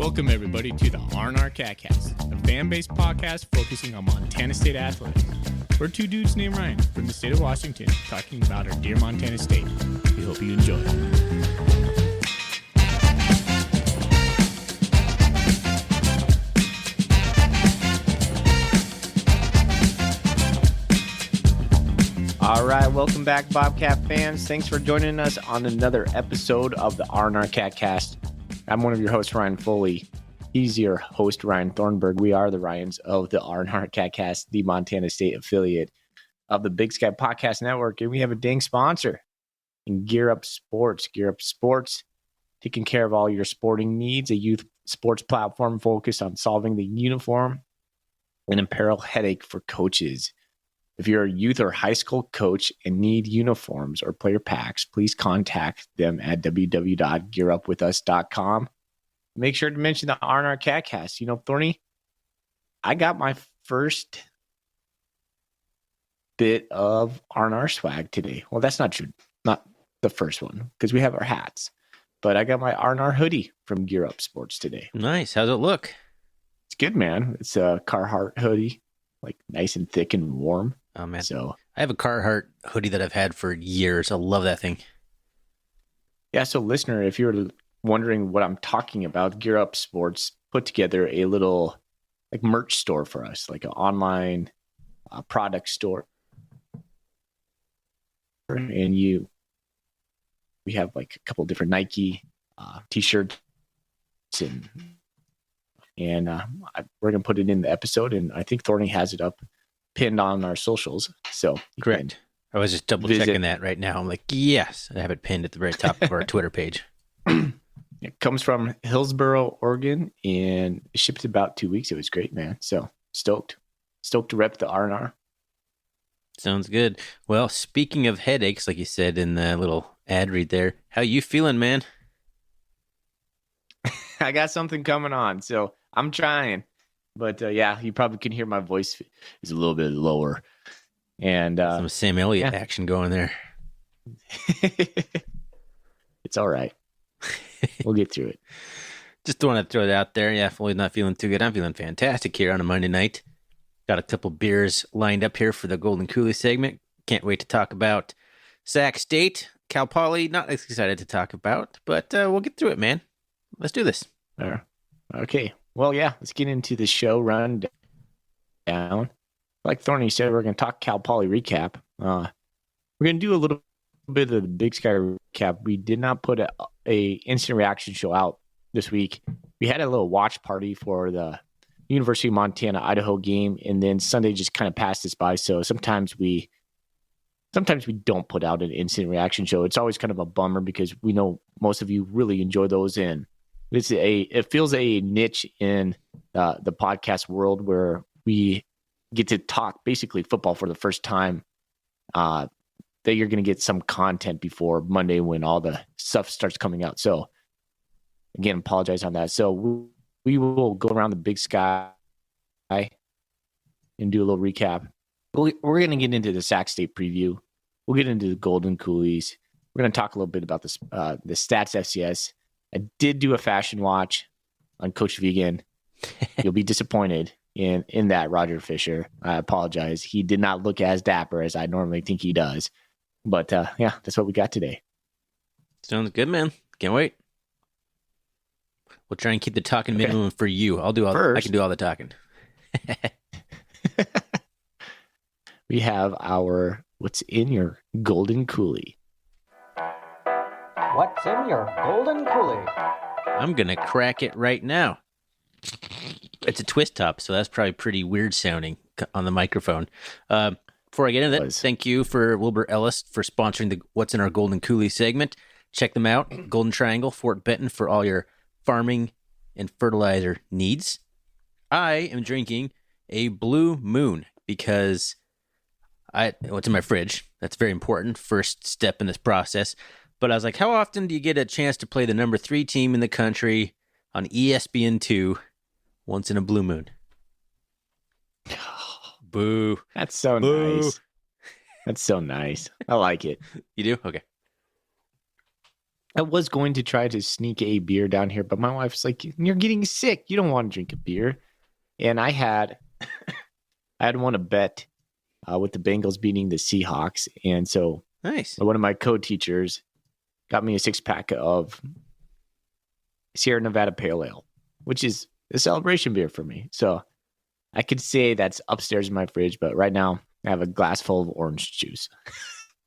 Welcome, everybody, to the R&R Catcast, a fan-based podcast focusing on Montana State athletics. We're two dudes named Ryan from the state of Washington talking about our dear Montana State. We hope you enjoy. All right, welcome back, Bobcat fans. Thanks for joining us on another episode of the R&R Catcast. I'm one of your hosts, Ryan Foley. He's your host, Ryan Thornburg. We are the Ryans of the R&R Catcast, the Montana State affiliate of the Big Sky Podcast Network. And we have a dang sponsor in Gear Up Sports. Gear Up Sports, taking care of all your sporting needs, a youth sports platform focused on solving the uniform and apparel headache for coaches. If you're a youth or high school coach and need uniforms or player packs, please contact them at www.gearupwithus.com. Make sure to mention the R&R Catcast. You know, Thorny, I got my first bit of R&R swag today. Well, that's not true. Not the first one, because we have our hats. But I got my R&R hoodie from Gear Up Sports today. Nice. How's it look? It's good, man. It's a Carhartt hoodie, like nice and thick and warm. Oh, man. So I have a Carhartt hoodie that I've had for years. I love that thing. Yeah, so listener, if you're wondering what I'm talking about, Gear Up Sports put together a little like merch store for us, like an online product store. And we have like a couple different Nike t-shirts and we're going to put it in the episode, and I think Thorny has it up pinned on our socials. So correct. I was just double checking that right now. I'm like, yes, I have it pinned at the very top of our Twitter page. It comes from Hillsboro, Oregon, and it shipped about 2 weeks. It was great, man. So stoked to rep the R&R. Sounds good. Well, speaking of headaches, like you said in the little ad read there, how you feeling, man? I got something coming on, so I'm trying. But yeah, you probably can hear my voice is a little bit lower. And some Sam Elliott action going there. It's all right. We'll get through it. Just want to throw it out there. Yeah, Foley's not feeling too good. I'm feeling fantastic here on a Monday night. Got a couple beers lined up here for the Golden Coulee segment. Can't wait to talk about Sac State. Cal Poly, not as excited to talk about, but we'll get through it, man. Let's do this. Okay. Well, yeah, let's get into the show rundown. Like Thorny said, we're going to talk Cal Poly recap. We're going to do a little bit of the Big Sky recap. We did not put a instant reaction show out this week. We had a little watch party for the University of Montana Idaho game, and then Sunday just kind of passed us by. So sometimes we don't put out an instant reaction show. It's always kind of a bummer because we know most of you really enjoy those, and it feels a niche in the podcast world where we get to talk basically football for the first time. That you're going to get some content before Monday when all the stuff starts coming out. So again, apologize on that. So we will go around the Big Sky and do a little recap. We're going to get into the Sac State preview. We'll get into the Golden Coulees. We're going to talk a little bit about the Stats FCS. I did do a fashion watch on Coach Vegan. You'll be disappointed in that, Roger Fisher. I apologize. He did not look as dapper as I normally think he does. But yeah, that's what we got today. Sounds good, man. Can't wait. We'll try and keep the talking minimum for you. I can do all the talking. We have our What's in Your Golden Coulee. What's in your Golden Coulee? I'm going to crack it right now. It's a twist top, so that's probably pretty weird sounding on the microphone. Before I get into that, thank you for Wilbur Ellis for sponsoring the What's in Our Golden Coulee segment. Check them out. Golden Triangle, Fort Benton, for all your farming and fertilizer needs. I am drinking a Blue Moon because it's in my fridge. That's very important. First step in this process. But I was like, how often do you get a chance to play the number 3 team in the country on ESPN2 once in a blue moon? Boo. That's so nice. That's so nice. I like it. You do? Okay. I was going to try to sneak a beer down here, but my wife's like, "You're getting sick. You don't want to drink a beer." And I had won a bet with the Bengals beating the Seahawks, and so Nice. one of my co-teachers got me a 6-pack of Sierra Nevada Pale Ale, which is a celebration beer for me. So I could say that's upstairs in my fridge, but right now I have a glass full of orange juice.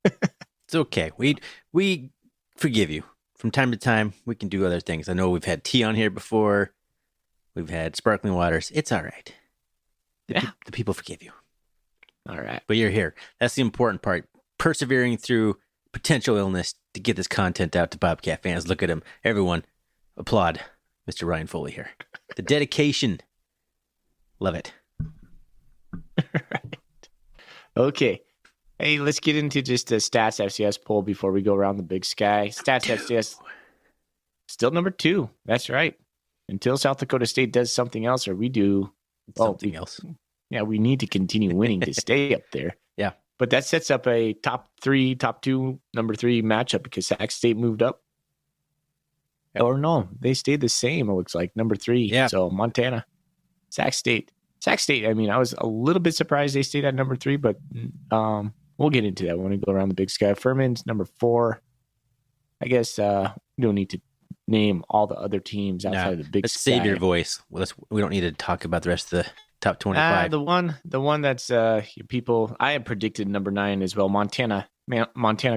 It's okay. We forgive you. From time to time, we can do other things. I know we've had tea on here before. We've had sparkling waters. It's all right. The people forgive you. All right. But you're here. That's the important part. Persevering through potential illness to get this content out to Bobcat fans. Look at him. Everyone, applaud Mr. Ryan Foley here. The dedication. Love it. Right. Okay. Hey, let's get into just the Stats FCS poll before we go around the big sky. Stats FCS still number 2. That's right. Until South Dakota State does something else, or we do something else. Yeah, we need to continue winning to stay up there. Yeah. But that sets up a top 2, number 3 matchup because Sac State moved up. Or no, they stayed the same, it looks like, number 3. Yeah. So Montana, Sac State. Sac State, I mean, I was a little bit surprised they stayed at number 3, but we'll get into that when we go around the big sky. Furman's number 4. I guess we don't need to name all the other teams outside of the big let's sky. save your voice. We don't need to talk about the rest of the top 25. The one that's people I had predicted number 9 as well. Montana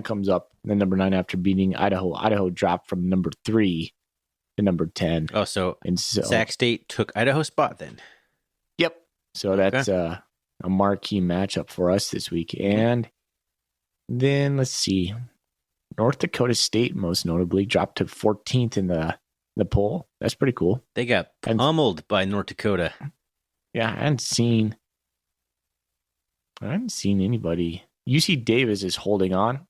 comes up then number 9 after beating Idaho. Idaho dropped from number 3 to number 10. Oh, so Sac State took Idaho's spot then. Yep. So that's a marquee matchup for us this week. And then let's see. North Dakota State, most notably, dropped to 14th in the poll. That's pretty cool. They got pummeled by North Dakota. Yeah, I haven't seen anybody. UC Davis is holding on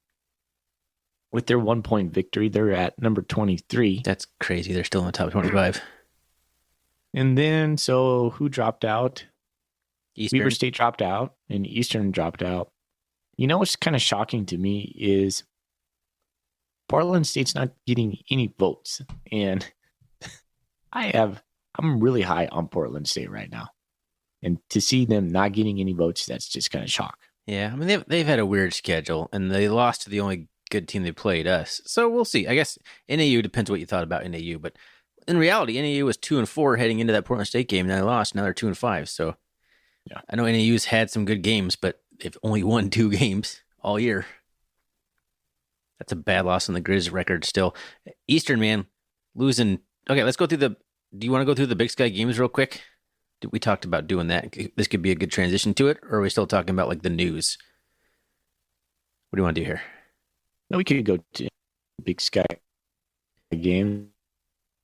with their 1-point victory. They're at number 23. That's crazy. They're still in the top 25. And then, so who dropped out? Eastern. Weber State dropped out, and Eastern dropped out. You know what's kind of shocking to me is Portland State's not getting any votes. And I'm really high on Portland State right now. And to see them not getting any votes, that's just kind of shock. Yeah, I mean, they've had a weird schedule, and they lost to the only good team they played, us. So we'll see. I guess NAU depends what you thought about NAU, but in reality, NAU was 2-4 heading into that Portland State game. Now they lost. Now they're 2-5. So yeah, I know NAU's had some good games, but they've only won 2 games all year. That's a bad loss on the Grizz record still. Eastern, man, losing. Okay, let's go through do you want to go through the Big Sky games real quick? We talked about doing that. This could be a good transition to it, or are we still talking about like the news? What do you want to do here? No, we could go to Big Sky game.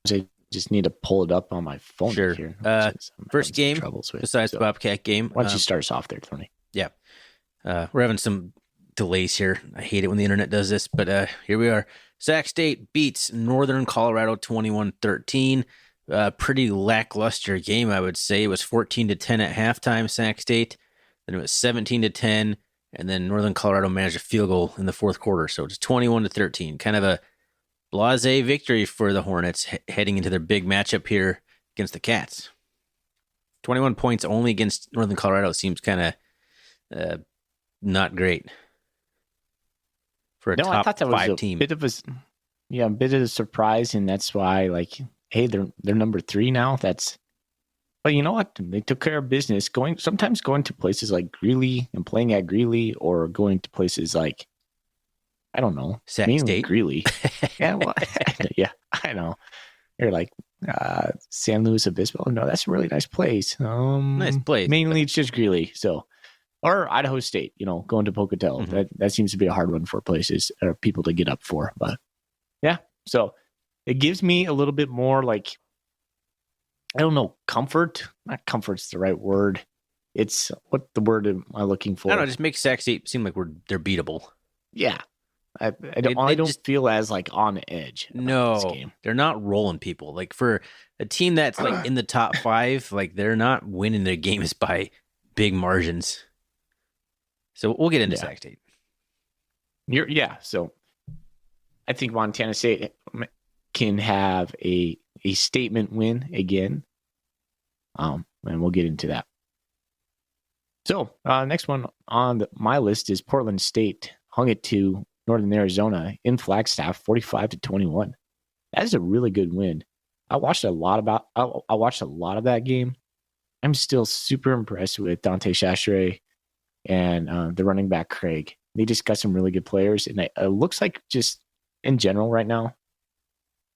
I just need to pull it up on my phone. Sure. Here. First game, besides the Bobcat game. Why don't you start us off there, Tony? Yeah. We're having some delays here. I hate it when the internet does this, but here we are. Sac State beats Northern Colorado 21-13. Pretty lackluster game, I would say. It was 14-10 at halftime, Sac State. Then it was 17-10, and then Northern Colorado managed a field goal in the fourth quarter. So it's 21-13. Kind of a blasé victory for the Hornets heading into their big matchup here against the Cats. 21 points only against Northern Colorado seems kind of not great for a top I thought that 5 was team. A bit of a surprise, and that's why, like, hey, they're number 3 now. But you know what? They took care of business. Sometimes going to places like Greeley and playing at Greeley, or going to places like, I don't know, Sac mainly State. Greeley. Yeah, well, yeah, I know. You're like San Luis Obispo. No, that's a really nice place. Nice place. Mainly it's just Greeley. So, or Idaho State. going to Pocatello. Mhm. That seems to be a hard one for places or people to get up for. But yeah, so it gives me a little bit more, like, I don't know, comfort. Not comfort's the right word. It's, what the word am I looking for? I don't know, just makes Sac State seem like they're beatable. Yeah. I don't feel as, like, on edge. about this game. They're not rolling people. Like, for a team that's like in the top 5, like, they're not winning their games by big margins. So we'll get into Sac State. So I think Montana State can have a statement win again. And we'll get into that. So next one on my list is Portland State. Hung it to Northern Arizona in Flagstaff, 45-21. That is a really good win. I watched a lot of that game. I'm still super impressed with Dante Chachre and the running back Craig. They just got some really good players, and it looks like just in general right now,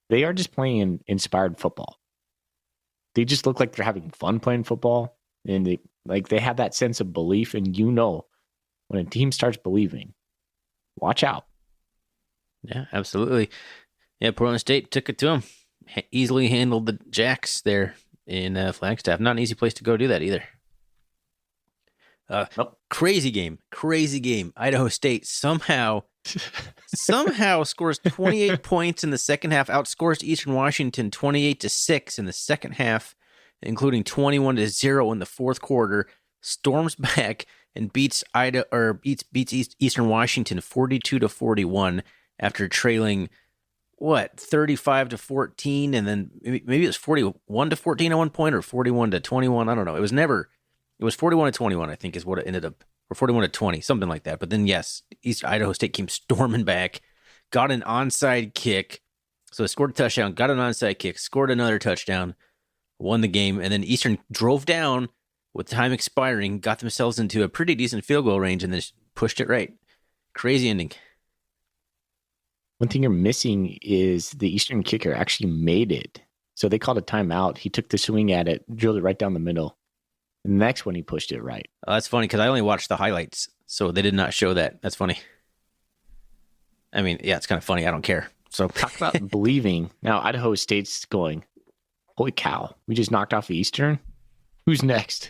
they are just playing inspired football. They just look like they're having fun playing football, and they have that sense of belief. And when a team starts believing, watch out. Yeah, absolutely. Yeah, Portland State took it to them. Easily handled the Jacks there in Flagstaff. Not an easy place to go do that either. Nope. Crazy game. Idaho State somehow scores 28 points in the second half, outscores Eastern Washington 28-6 in the second half, including 21-0 in the fourth quarter, storms back and beats Eastern Washington 42-41 after trailing 35-14, and then maybe it was 41-14 at one point, or 41-21. I don't know. It was 41-21, I think, is what it ended up, or 41-20, something like that. But then, yes, Idaho State came storming back, got an onside kick, so they scored a touchdown, got an onside kick, scored another touchdown, won the game, and then Eastern drove down with time expiring, got themselves into a pretty decent field goal range, and then pushed it right. Crazy ending. One thing you're missing is the Eastern kicker actually made it. So they called a timeout. He took the swing at it, drilled it right down the middle. The next one, he pushed it right. Oh, that's funny because I only watched the highlights, so they did not show that. That's funny. I mean, yeah, it's kind of funny. I don't care. So talk about believing. Now, Idaho State's going, holy cow, we just knocked off Eastern. Who's next?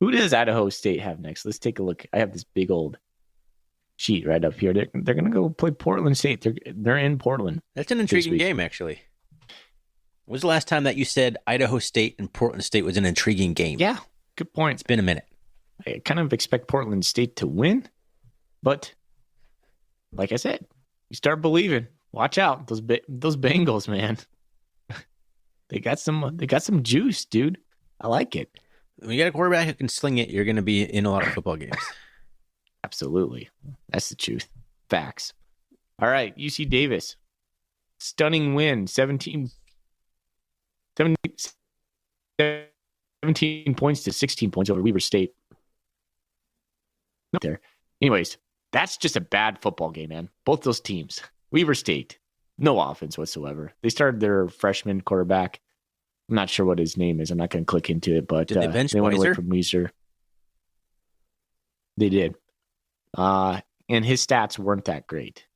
Who does Idaho State have next? Let's take a look. I have this big old sheet right up here. They're going to go play Portland State. They're in Portland. That's an intriguing game, actually. When was the last time that you said Idaho State and Portland State was an intriguing game? Yeah, good point. It's been a minute. I kind of expect Portland State to win, but like I said, you start believing. Watch out, those Bengals, man. They got some juice, dude. I like it. When you got a quarterback who can sling it, you're going to be in a lot of football games. Absolutely. That's the truth. Facts. All right, UC Davis. Stunning win, 17 points to 16 points over Weber State. Not there. Anyways, that's just a bad football game, man. Both those teams. Weber State, no offense whatsoever. They started their freshman quarterback. I'm not sure what his name is. I'm not going to click into it, but did they bench they went away Weiser? from Weiser. They did. And his stats weren't that great.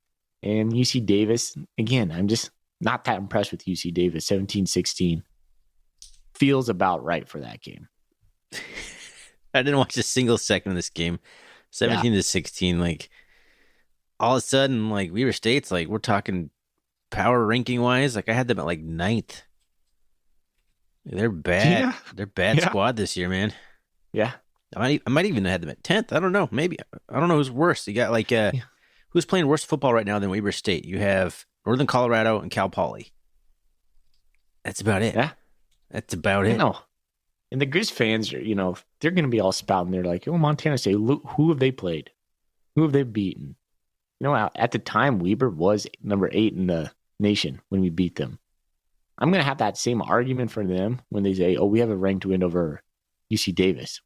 And UC Davis, again, I'm just not that impressed with UC Davis. 17-16 feels about right for that game. I didn't watch a single second of this game. 17-16, like all of a sudden, like Weber State's like, we're talking power ranking wise, like I had them at like 9th. They're bad. Yeah. They're bad squad this year, man. Yeah. I might even have them at 10th. I don't know. Maybe. I don't know who's worse. You got like who's playing worse football right now than Weber State? You have Northern Colorado and Cal Poly. That's about it. Yeah. That's about it. No. And the Grizz fans are, they're going to be all spouting. They're like, oh, Montana State, who have they played? Who have they beaten? At the time, Weber was number 8 in the nation when we beat them. I'm going to have that same argument for them when they say, oh, we have a ranked win over UC Davis.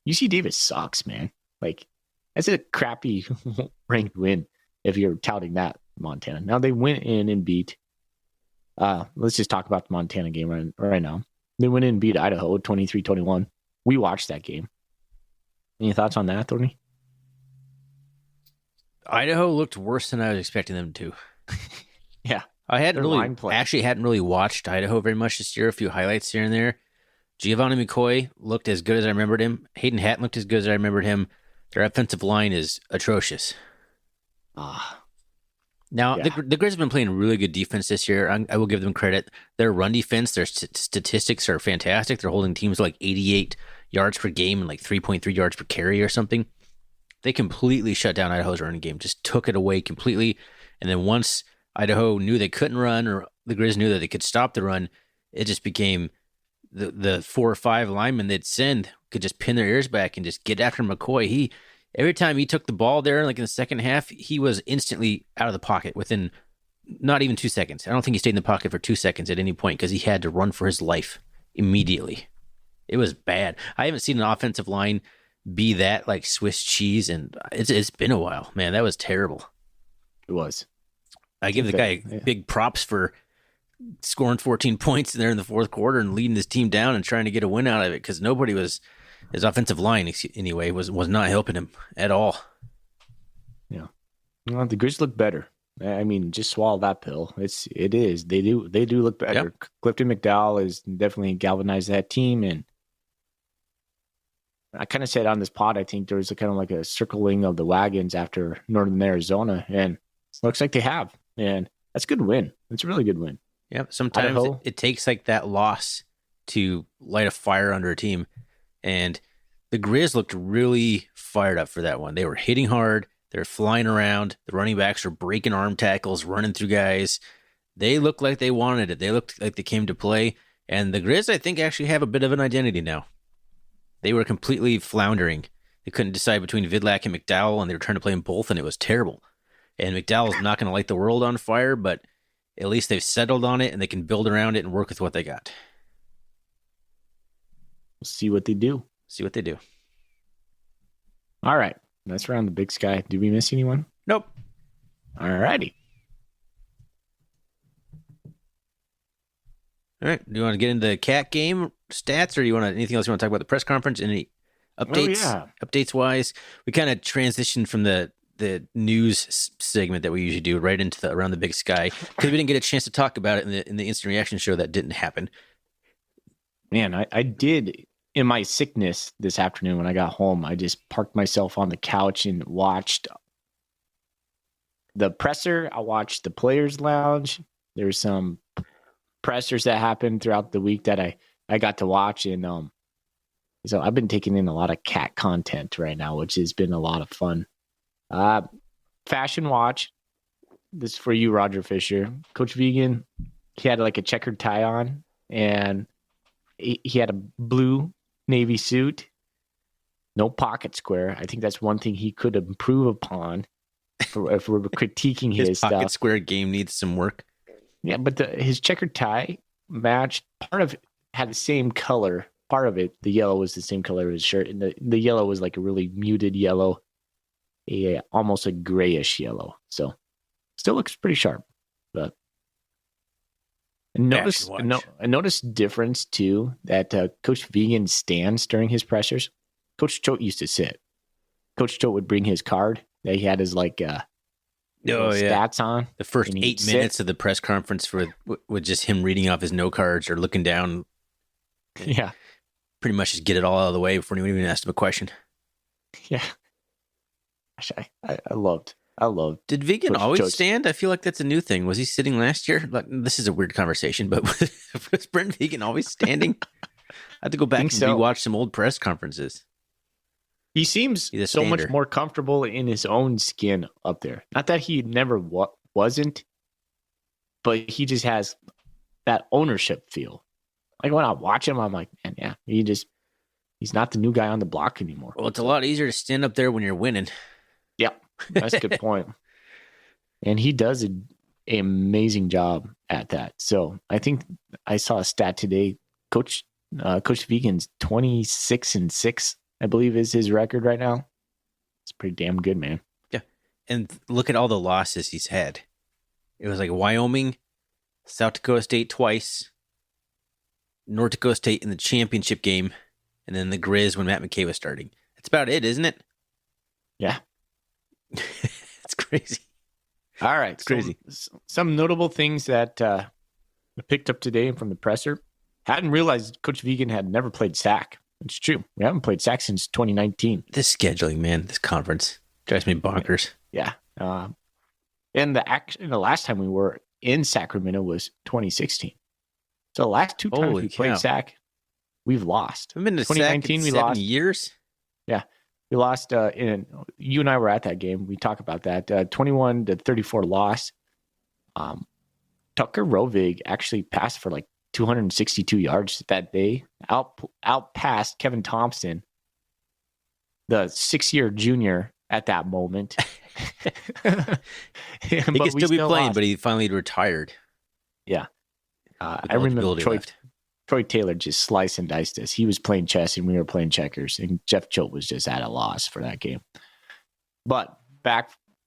UC Davis sucks, man. Like, that's a crappy ranked win if you're touting that, Montana. Now, they went in and beat. Let's just talk about the Montana game right now. They went in and beat Idaho 23-21. We watched that game. Any thoughts on that, Thorny? Idaho looked worse than I was expecting them to. Yeah. I hadn't really watched Idaho very much this year. A few highlights here and there. Giovanni McCoy looked as good as I remembered him. Hayden Hatton looked as good as I remembered him. Their offensive line is atrocious. Now, the Grizz have been playing really good defense this year. I will give them credit. Their run defense, their statistics are fantastic. They're holding teams like 88 yards per game and like 3.3 yards per carry or something. They completely shut down Idaho's running game, just took it away completely. And then once Idaho knew they couldn't run, or the Grizz knew that they could stop the run, it just became the 4 or 5 linemen they'd send could just pin their ears back and just get after McCoy. Every time he took the ball there, like in the second half, he was instantly out of the pocket within not even 2 seconds. I don't think he stayed in the pocket for 2 seconds at any point because he had to run for his life immediately. It was bad. I haven't seen an offensive line be that like Swiss cheese, and it's been a while, man. That was terrible. It was. I give the guy big props for scoring 14 points there in the fourth quarter and leading his team down and trying to get a win out of it, because his offensive line anyway was not helping him at all. Yeah. Well, the Grizz look better. I mean, just swallow that pill. It is. They do look better. Yep. Clifton McDowell is definitely galvanized that team, and I kind of said on this pod, I think there was kind of like a circling of the wagons after Northern Arizona, and looks like they have, and that's a good win. It's a really good win. Yeah, sometimes it takes like that loss to light a fire under a team, and the Grizz looked really fired up for that one. They were hitting hard. They're flying around. The running backs were breaking arm tackles, running through guys. They looked like they wanted it. They looked like they came to play. And the Grizz, I think, actually have a bit of an identity now. They were completely floundering. They couldn't decide between Vidlak and McDowell, and they were trying to play them both, and it was terrible. And McDowell's not going to light the world on fire, but at least they've settled on it, and they can build around it and work with what they got. We'll see what they do. All right. That's around the Big Sky. Did we miss anyone? Nope. All righty. All right. Do you want to get into the cat game stats, or do you want anything else you want to talk about the press conference? Any updates? Oh, yeah. Updates wise, we kind of transitioned from the news segment that we usually do right into the around the Big Sky, because we didn't get a chance to talk about it in the instant reaction show. That didn't happen. Man, I did. In my sickness this afternoon when I got home, I just parked myself on the couch and watched the presser. I watched the players' lounge. There's some pressers that happened throughout the week that I got to watch. And so I've been taking in a lot of cat content right now, which has been a lot of fun. Fashion watch. This is for you, Roger Fisher. Coach Vegan, he had like a checkered tie on, and he had a blue navy suit, no pocket square. I think that's one thing he could improve upon if we're critiquing his pocket stuff. Square game needs some work. Yeah, but his checkered tie matched. Part of it had the same color. Part of it, the yellow was the same color as his shirt, and the yellow was like a really muted yellow, almost a grayish yellow. So still looks pretty sharp, but. I noticed difference too that Coach Vegan stands during his pressers. Coach Choate used to sit. Coach Choate would bring his card that he had his stats on. The first 8 minutes of the press conference with just him reading off his note cards or looking down. Yeah, pretty much just get it all out of the way before anyone even asked him a question. Yeah, I loved. Did Vegan Coach always Choate stand? I feel like that's a new thing. Was he sitting last year? Like, this is a weird conversation, but was Brent Vegan always standing? I have to go back and rewatch some old press conferences. He seems so much more comfortable in his own skin up there. Not that he never wasn't, but he just has that ownership feel. Like when I watch him, I'm like, man, yeah, he's not the new guy on the block anymore. Well, it's a lot easier to stand up there when you're winning. Yeah. That's a good point. And he does an amazing job at that. So I think I saw a stat today. Coach Vegan's 26-6, I believe, is his record right now. It's pretty damn good, man. Yeah. And look at all the losses he's had. It was like Wyoming, South Dakota State twice, North Dakota State in the championship game, and then the Grizz when Matt McKay was starting. That's about it, isn't it? Yeah. It's crazy. All right. It's crazy. Some notable things that I picked up today from the presser. Hadn't realized Coach Vegan had never played SAC. It's true. We haven't played SAC since 2019. This scheduling, man, this conference drives me bonkers. Yeah. And the last time we were in Sacramento was 2016. So the last two times we played SAC, we've lost. I've been to 2019, we lost 7 years. Yeah. We lost you and I were at that game. We talked about that 21-34 loss. Tucker Rovig actually passed for like 262 yards that day, out passed Kevin Thompson, the 6-year junior at that moment. He could still be playing, lost. But he finally retired. Yeah. I remember Troy Taylor just sliced and diced us. He was playing chess and we were playing checkers, and Jeff Choate was just at a loss for that game. But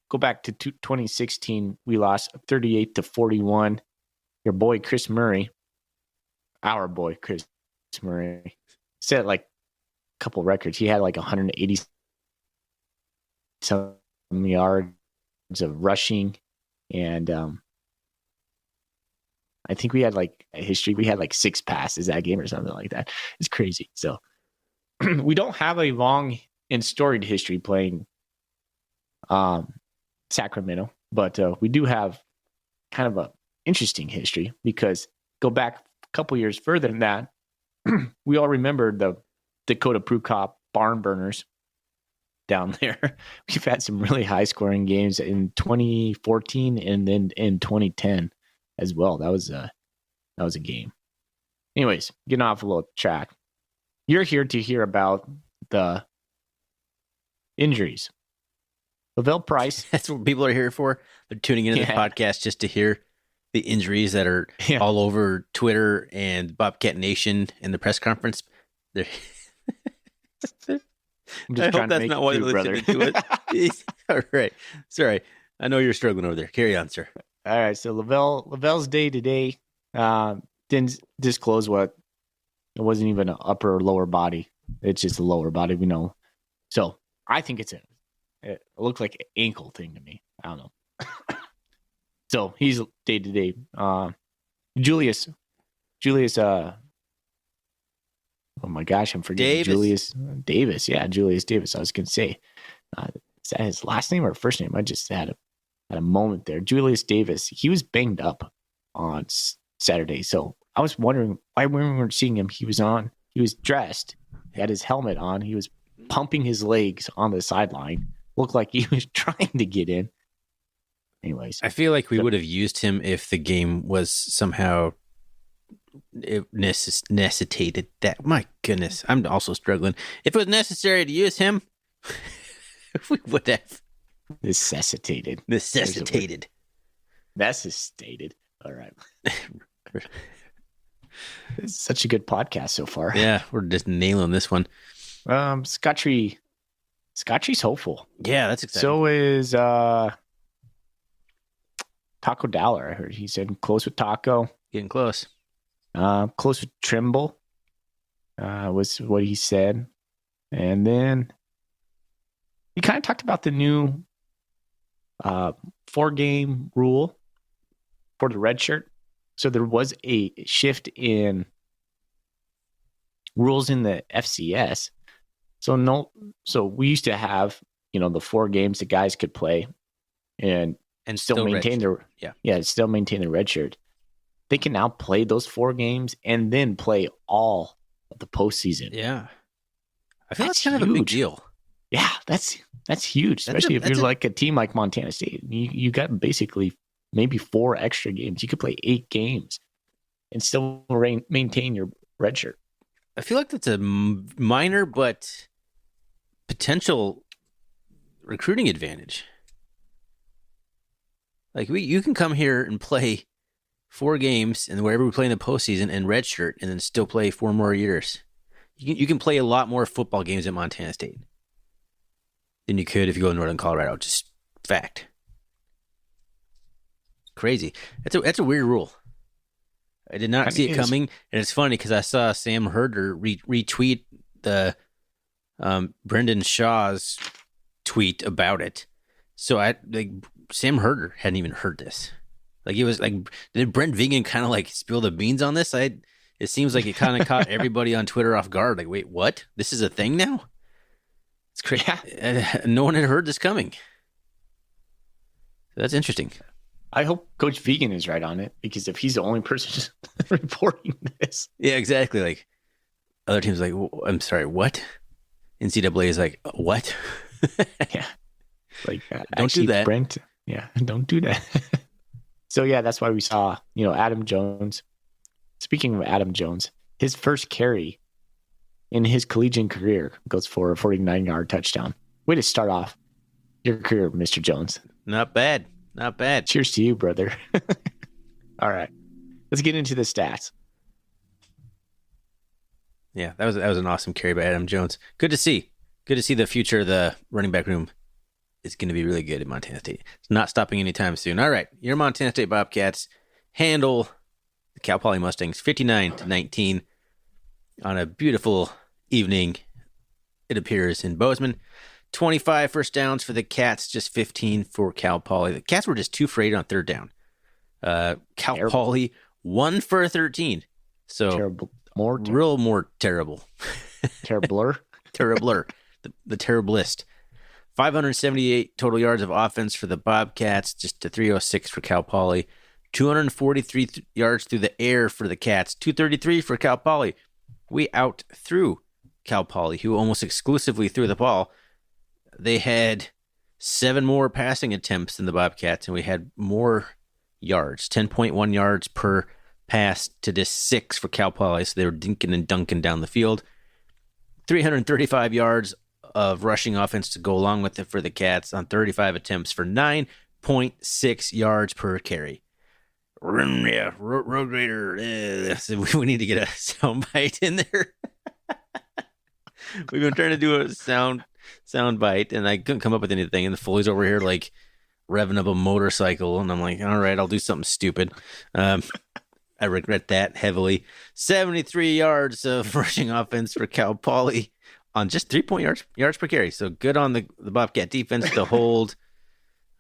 go back to 2016, we lost 38-41. Your boy Chris Murray, our boy Chris Murray, set like a couple records. He had like 180 some yards of rushing, and I think we had like a history. We had like 6 passes that game or something like that. It's crazy. So we don't have a long and storied history playing Sacramento, but we do have kind of a interesting history, because go back a couple years further than that. We all remember the Dakota Prue Cop barn burners down there. We've had some really high scoring games in 2014 and then in 2010 as well. That was a game. Anyways, getting off a little track. You're here to hear about the injuries. Lavelle Price. That's what people are here for. They're tuning into the podcast just to hear the injuries that are all over Twitter and Bobcat Nation in the press conference. I'm just I hope that's not why they're listening to it. All right. Sorry. I know you're struggling over there. Carry on, sir. All right. So Lavelle's day-to-day didn't disclose what. It wasn't even an upper or lower body. It's just a lower body, we know. So I think it looked like an ankle thing to me. I don't know. So he's day-to-day. Julius. Oh my gosh, I'm forgetting. Julius Davis. Yeah, Julius Davis. I was going to say, is that his last name or first name? I just had a moment there. Julius Davis. He was banged up on Saturday. So I was wondering why we weren't seeing him. He was dressed. He had his helmet on. He was pumping his legs on the sideline. Looked like he was trying to get in. Anyways. I feel like we would have used him if the game was somehow necessitated that. My goodness, I'm also struggling. If it was necessary to use him, we would have. Necessitated. All right. It's such a good podcast so far. Yeah, we're just nailing this one. Scottry's hopeful. Yeah, that's exciting. So is Taco Dowler. I heard he said close with Taco. Getting close. Close with Trimble was what he said. And then he kind of talked about the new 4-game rule for the red shirt. So there was a shift in rules in the FCS. So we used to have, the 4 games the guys could play and still maintain still maintain their red shirt. They can now play those 4 games and then play all of the postseason. Yeah. I feel that's kind of a big deal. Yeah, that's huge, especially if you're like a team like Montana State. You got basically maybe 4 extra games. You could play 8 games and still maintain your red shirt. I feel like that's a minor but potential recruiting advantage. Like you can come here and play 4 games and wherever we play in the postseason and redshirt, and then still play 4 more years. You can play a lot more football games at Montana State than you could if you go to Northern Colorado. Just fact. Crazy. That's a weird rule. I did not see it coming, and it's funny because I saw Sam Herder retweet the Brendan Shaw's tweet about it. So Sam Herder hadn't even heard this. Like it was like, did Brent Vigen kind of like spill the beans on this? It seems like it kind of caught everybody on Twitter off guard. Like, wait, what? This is a thing now? It's crazy. Yeah. No one had heard this coming. So that's interesting. I hope Coach Vigen is right on it, because if he's the only person reporting this. Yeah, exactly. Like other teams like, I'm sorry, what? NCAA is like, what? Yeah. Like, don't do that. Brent. Yeah, don't do that. So, yeah, that's why we saw, Adam Jones. Speaking of Adam Jones, his first carry in his collegiate career goes for a 49-yard touchdown. Way to start off your career, Mr. Jones. Not bad. Not bad. Cheers to you, brother. All right. Let's get into the stats. Yeah, that was an awesome carry by Adam Jones. Good to see. Good to see the future of the running back room is going to be really good at Montana State. It's not stopping anytime soon. All right, your Montana State Bobcats handle the Cal Poly Mustangs 59-19 on a beautiful evening. It appears in Bozeman. 25 first downs for the Cats, just 15 for Cal Poly. The Cats were just 2 for 8 on third down. Cal Poly 1 for 13. So terrible. More terrible. Terribler. Terribler. The terriblest. 578 total yards of offense for the Bobcats, just a 306 for Cal Poly. 243 yards through the air for the Cats, 233 for Cal Poly. We out threw Cal Poly, who almost exclusively threw the ball. They had 7 more passing attempts than the Bobcats, and we had more yards, 10.1 yards per pass to just 6 for Cal Poly. So they were dinking and dunking down the field. 335 yards of rushing offense to go along with it for the Cats on 35 attempts for 9.6 yards per carry. Yeah, Road Raider. So we need to get a sound bite in there. We've been trying to do a sound bite, and I couldn't come up with anything. And the Foley's over here like revving up a motorcycle, and I'm like, all right, I'll do something stupid. I regret that heavily. 73 yards of rushing offense for Cal Poly on just 3 yards per carry. So good on the Bobcat defense to hold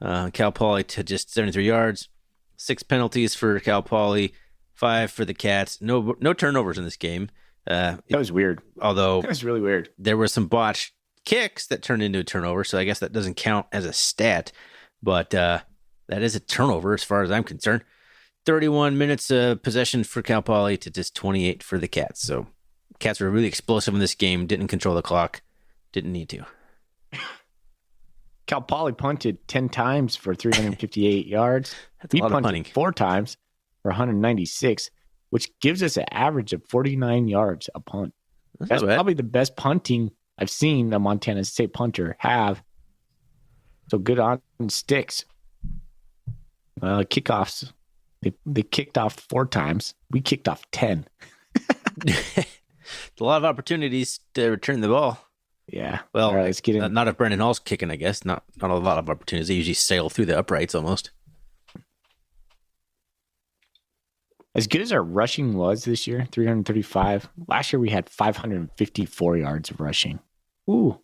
Cal Poly to just 73 yards. 6 penalties for Cal Poly, 5 for the Cats. No turnovers in this game. That was weird. Although that was really weird. There were some botched kicks that turned into a turnover, so I guess that doesn't count as a stat. But that is a turnover as far as I'm concerned. 31 minutes of possession for Cal Poly to just 28 for the Cats. So Cats were really explosive in this game, didn't control the clock, didn't need to. Cal Poly punted 10 times for 358 yards. That's a lot of punting. 4 times for 196, which gives us an average of 49 yards a punt. That's probably the best punting I've seen a Montana State punter have. So good on sticks. Kickoffs. They kicked off 4 times. We kicked off 10. A lot of opportunities to return the ball. Yeah. Well, all right, let's get in. Not if Brendan Hall's kicking, I guess. Not a lot of opportunities. They usually sail through the uprights almost. As good as our rushing was this year, 335. Last year we had 554 yards of rushing. Ooh.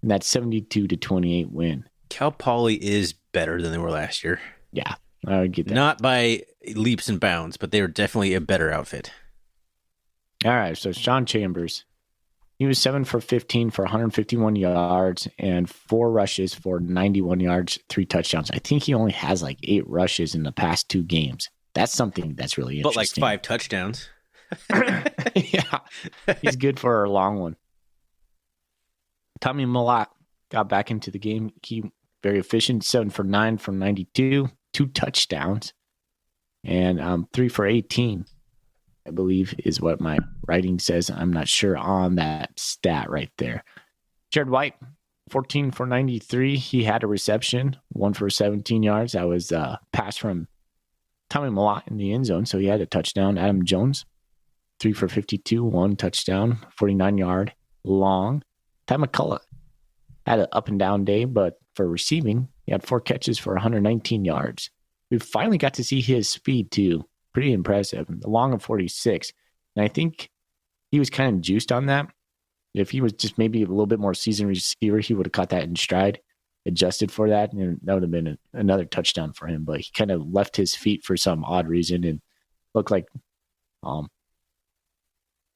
And that 72-28 win. Cal Poly is better than they were last year. Yeah, I would get that. Not by leaps and bounds, but they were definitely a better outfit. All right, so Sean Chambers. He was 7 for 15 for 151 yards and 4 rushes for 91 yards, 3 touchdowns. I think he only has like 8 rushes in the past 2 games. That's something that's really interesting. But like 5 touchdowns. Yeah, he's good for a long one. Tommy Malott got back into the game. He very efficient, 7 for 9 from 92, 2 touchdowns, and 3 for 18. I believe is what my writing says. I'm not sure on that stat right there. Jared White, 14 for 93. He had a reception, 1 for 17 yards. That was a pass from Tommy Malott in the end zone, so he had a touchdown. Adam Jones, 3 for 52, 1 touchdown, 49-yard long. Ty McCullough had an up and down day, but for receiving, he had 4 catches for 119 yards. We finally got to see his speed too. Pretty impressive. The long of 46. And I think he was kind of juiced on that. If he was just maybe a little bit more seasoned receiver, he would have caught that in stride, adjusted for that, and that would have been another touchdown for him. But he kind of left his feet for some odd reason and looked like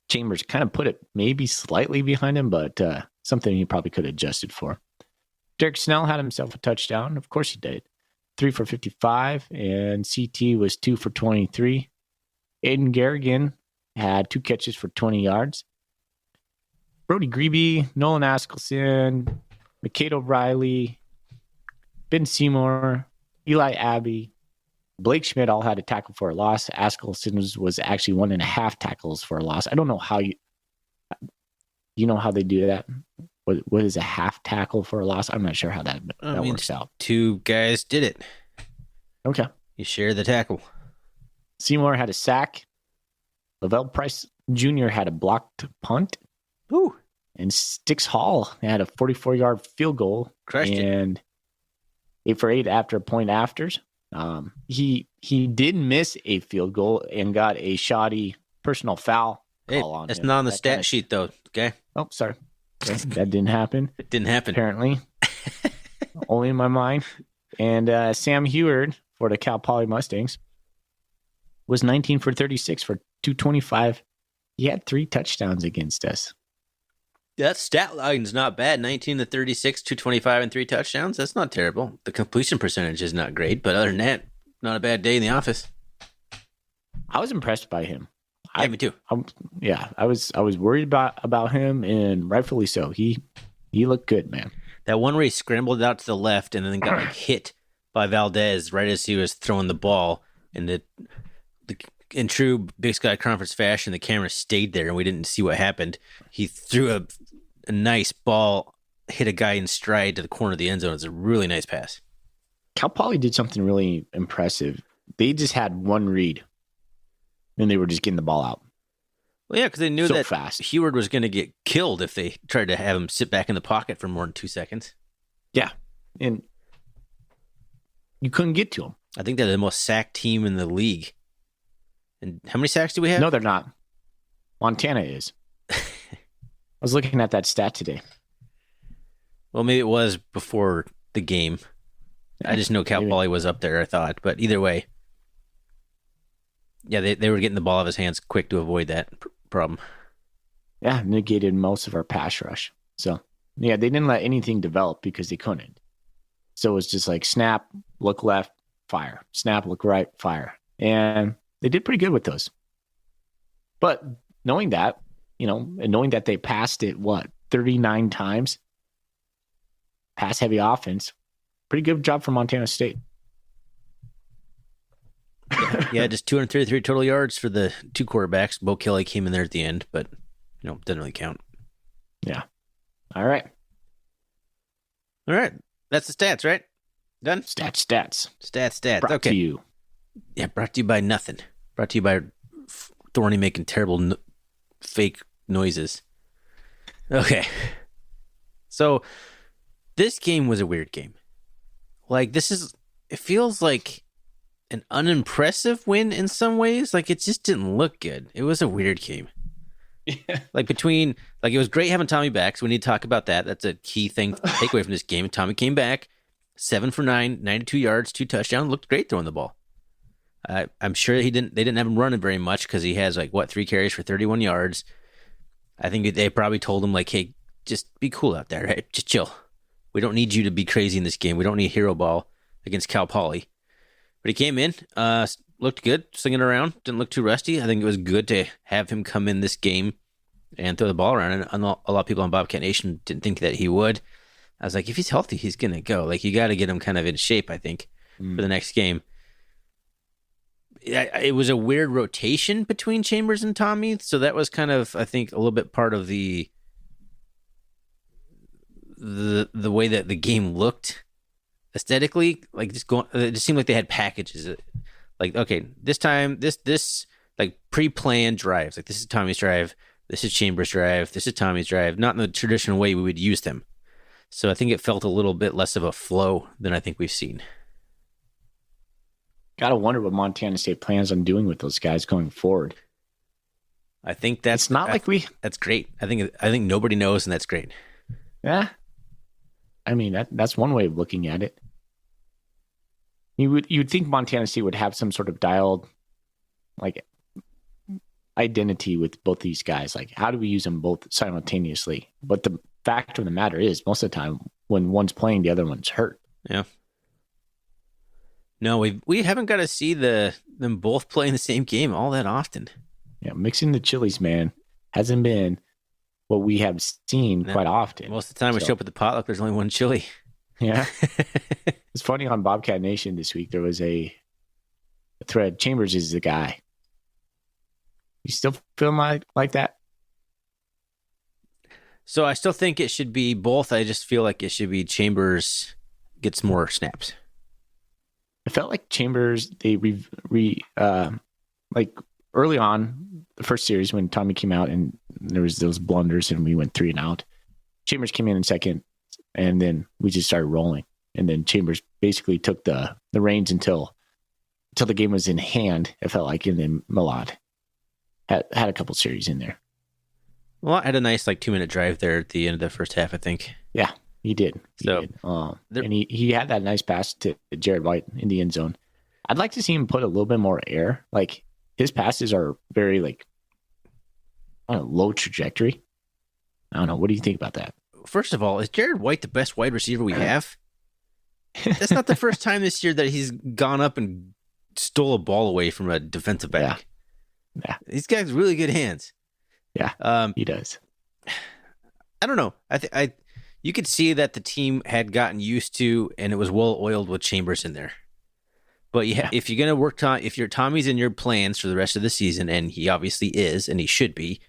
Chambers kind of put it maybe slightly behind him, but something he probably could have adjusted for. Derek Snell had himself a touchdown. Of course he did. 3 for 55, and CT was 2 for 23. Aiden Garrigan had 2 catches for 20 yards. Brody Grebe, Nolan Askelson, McCade O'Reilly, Ben Seymour, Eli Abbey, Blake Schmidt all had a tackle for a loss. Askelson was actually 1.5 tackles for a loss. I don't know how you know how they do that. What is a half tackle for a loss? I'm not sure how that works out. 2 guys did it. Okay. You share the tackle. Seymour had a sack. Lavelle Price Jr. had a blocked punt. Ooh. And Stix Hall had a 44-yard field goal. Crushed and 8 for 8 after point afters. He did miss a field goal and got a shoddy personal foul call on him. It's not on the stat sheet, though. Okay. Oh, sorry. Okay, that didn't happen. It didn't happen. Apparently. Only in my mind. And Sam Heward for the Cal Poly Mustangs was 19 for 36 for 225. He had 3 touchdowns against us. That stat line's not bad. 19 to 36, 225, and 3 touchdowns. That's not terrible. The completion percentage is not great, but other than that, not a bad day in the office. I was impressed by him. Yeah, me too. I was worried about him, and rightfully so. He looked good, man. That one where he scrambled out to the left and then got hit by Valdez right as he was throwing the ball, and in true Big Sky Conference fashion, the camera stayed there and we didn't see what happened. He threw a nice ball, hit a guy in stride to the corner of the end zone. It's a really nice pass. Cal Poly did something really impressive. They just had one read, and they were just getting the ball out. Well, yeah, because they knew that fast. Heward was going to get killed if they tried to have him sit back in the pocket for more than 2 seconds. Yeah, and you couldn't get to him. I think they're the most sacked team in the league. And how many sacks do we have? No, they're not. Montana is. I was looking at that stat today. Well, maybe it was before the game. I just know Cal Poly was up there, I thought. But either way, yeah, they were getting the ball out of his hands quick to avoid that problem. Yeah, negated most of our pass rush. So, yeah, they didn't let anything develop because they couldn't. So it was just like snap, look left, fire. Snap, look right, fire. And they did pretty good with those. But knowing that, and knowing that they passed it, 39 times, pass-heavy offense, pretty good job from Montana State. Yeah, just 233 total yards for the 2 quarterbacks. Bo Kelly came in there at the end, but, doesn't really count. Yeah. All right. That's the stats, right? Done? Stats. Stats. Brought okay. to you. Yeah, brought to you by nothing. Brought to you by Thorny making terrible fake noises. Okay. So, this game was a weird game. It feels like an unimpressive win in some ways. Like, it just didn't look good. It was a weird game. Yeah. It was great having Tommy back, so we need to talk about that. That's a key thing to take away from this game. Tommy came back, 7 for 9, 92 yards, 2 touchdowns, looked great throwing the ball. I'm sure they didn't have him running very much because he has 3 carries for 31 yards. I think they probably told him hey, just be cool out there, right? Just chill. We don't need you to be crazy in this game. We don't need hero ball against Cal Poly. But he came in, looked good, slinging it around, didn't look too rusty. I think it was good to have him come in this game and throw the ball around. And a lot of people on Bobcat Nation didn't think that he would. I was like, if he's healthy, he's going to go. You got to get him kind of in shape, I think, for the next game. It was a weird rotation between Chambers and Tommy, so that was kind of, I think, a little bit part of the way that the game looked aesthetically. It just seemed like they had packages. Okay, this time, this pre-planned drives. This is Tommy's drive, this is Chambers' drive, this is Tommy's drive. Not in the traditional way we would use them. So I think it felt a little bit less of a flow than I think we've seen. Gotta wonder what Montana State plans on doing with those guys going forward. I think that's That's great. I think nobody knows, and that's great. Yeah, I mean that's one way of looking at it. You'd think Montana State would have some sort of dialed identity with both these guys. How do we use them both simultaneously? But the fact of the matter is, most of the time, when one's playing, the other one's hurt. Yeah. No, we haven't got to see them both playing the same game all that often. Yeah, mixing the chilies, man, hasn't been what we have seen quite often. Most of the time we show up at the potluck, there's only one chili. Yeah. It's funny, on Bobcat Nation this week, there was a thread. Chambers is the guy. You still feeling like that? So I still think it should be both. I just feel like it should be Chambers gets more snaps. I felt like Chambers, they like early on the first series when Tommy came out and there was those blunders and we went 3 and out. Chambers came in second, and then we just started rolling. And then Chambers basically took the reins until the game was in hand, it felt like, and then Milad had a couple series in there. Well, I had a nice 2-minute drive there at the end of the first half, I think. Yeah, he did. And he had that nice pass to Jared White in the end zone. I'd like to see him put a little bit more air. Like, his passes are very low trajectory. I don't know. What do you think about that? First of all, is Jared White the best wide receiver we have? That's not the first time this year that he's gone up and stole a ball away from a defensive back. Yeah. These guys have really good hands. Yeah, he does. I don't know. You could see that the team had gotten used to, and it was well oiled with Chambers in there. But if you're going to work if your Tommy's in your plans for the rest of the season, and he obviously is, and he should be,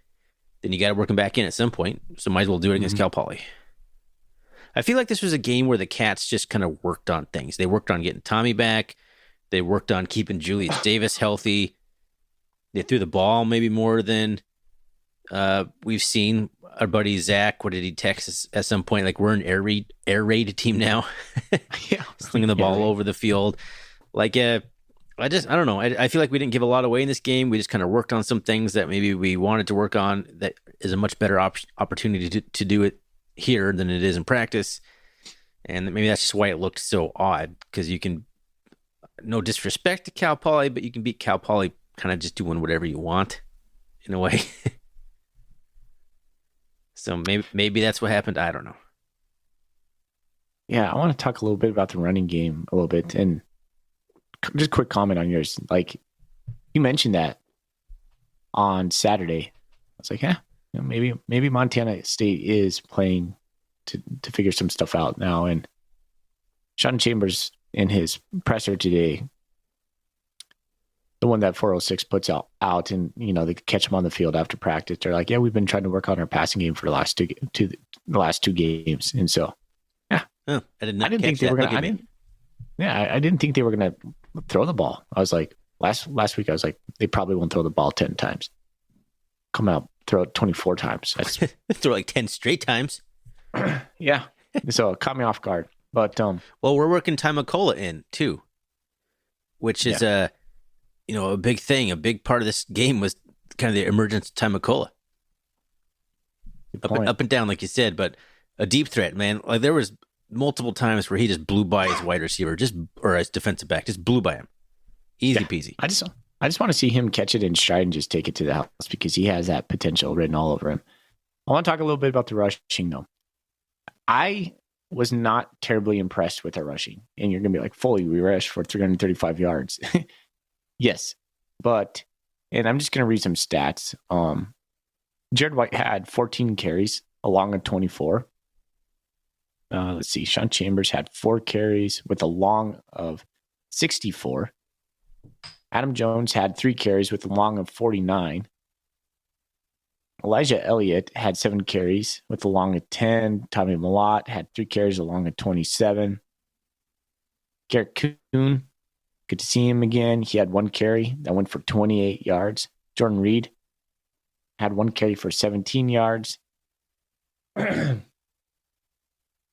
then you got to work him back in at some point. So might as well do it against Cal Poly. I feel like this was a game where the Cats just kind of worked on things. They worked on getting Tommy back. They worked on keeping Julius Davis healthy. They threw the ball maybe more than we've seen. Our buddy Zach, what did he text us at some point? Like, we're an air raid team now. Yeah, slinging the ball over the field. I don't know. I feel like we didn't give a lot away in this game. We just kind of worked on some things that maybe we wanted to work on. That is a much better opportunity to do it here than it is in practice. And maybe that's just why it looked so odd, because you can, no disrespect to Cal Poly, but you can beat Cal Poly kind of just doing whatever you want in a way. So maybe that's what happened. I don't know. Yeah, I want to talk a little bit about the running game a little bit, and just a quick comment on yours. Like, you mentioned that on Saturday. I was like, maybe Montana State is playing to figure some stuff out now. And Sean Chambers, in his presser today, the one that 406 puts out, and they catch him on the field after practice. They're like, yeah, we've been trying to work on our passing game for the last two games, and so I didn't think they were going to. I didn't think they were going to throw the ball. I was like, last week I was like, they probably won't throw the ball 10 times. Come out, throw it 24 times. That's throw 10 straight times. Yeah. So it caught me off guard. But well, we're working Taimakola in too, which is a big thing. A big part of this game was kind of the emergence of Taimakola. Up and down, like you said, but a deep threat, man. Like, there was multiple times where he just blew by his wide receiver, or his defensive back, just blew by him. Easy peasy. I just want to see him catch it in stride and just take it to the house, because he has that potential written all over him. I want to talk a little bit about the rushing, though. I was not terribly impressed with our rushing. And you're going to be like, Foley, we rushed for 335 yards. Yes. And I'm just going to read some stats. Jared White had 14 carries along with 24. Let's see. Sean Chambers had 4 carries with a long of 64. Adam Jones had 3 carries with a long of 49. Elijah Elliott had 7 carries with a long of 10. Tommy Malott had 3 carries along of 27. Garrett Kuhn, good to see him again. He had 1 carry that went for 28 yards. Jordan Reed had 1 carry for 17 yards.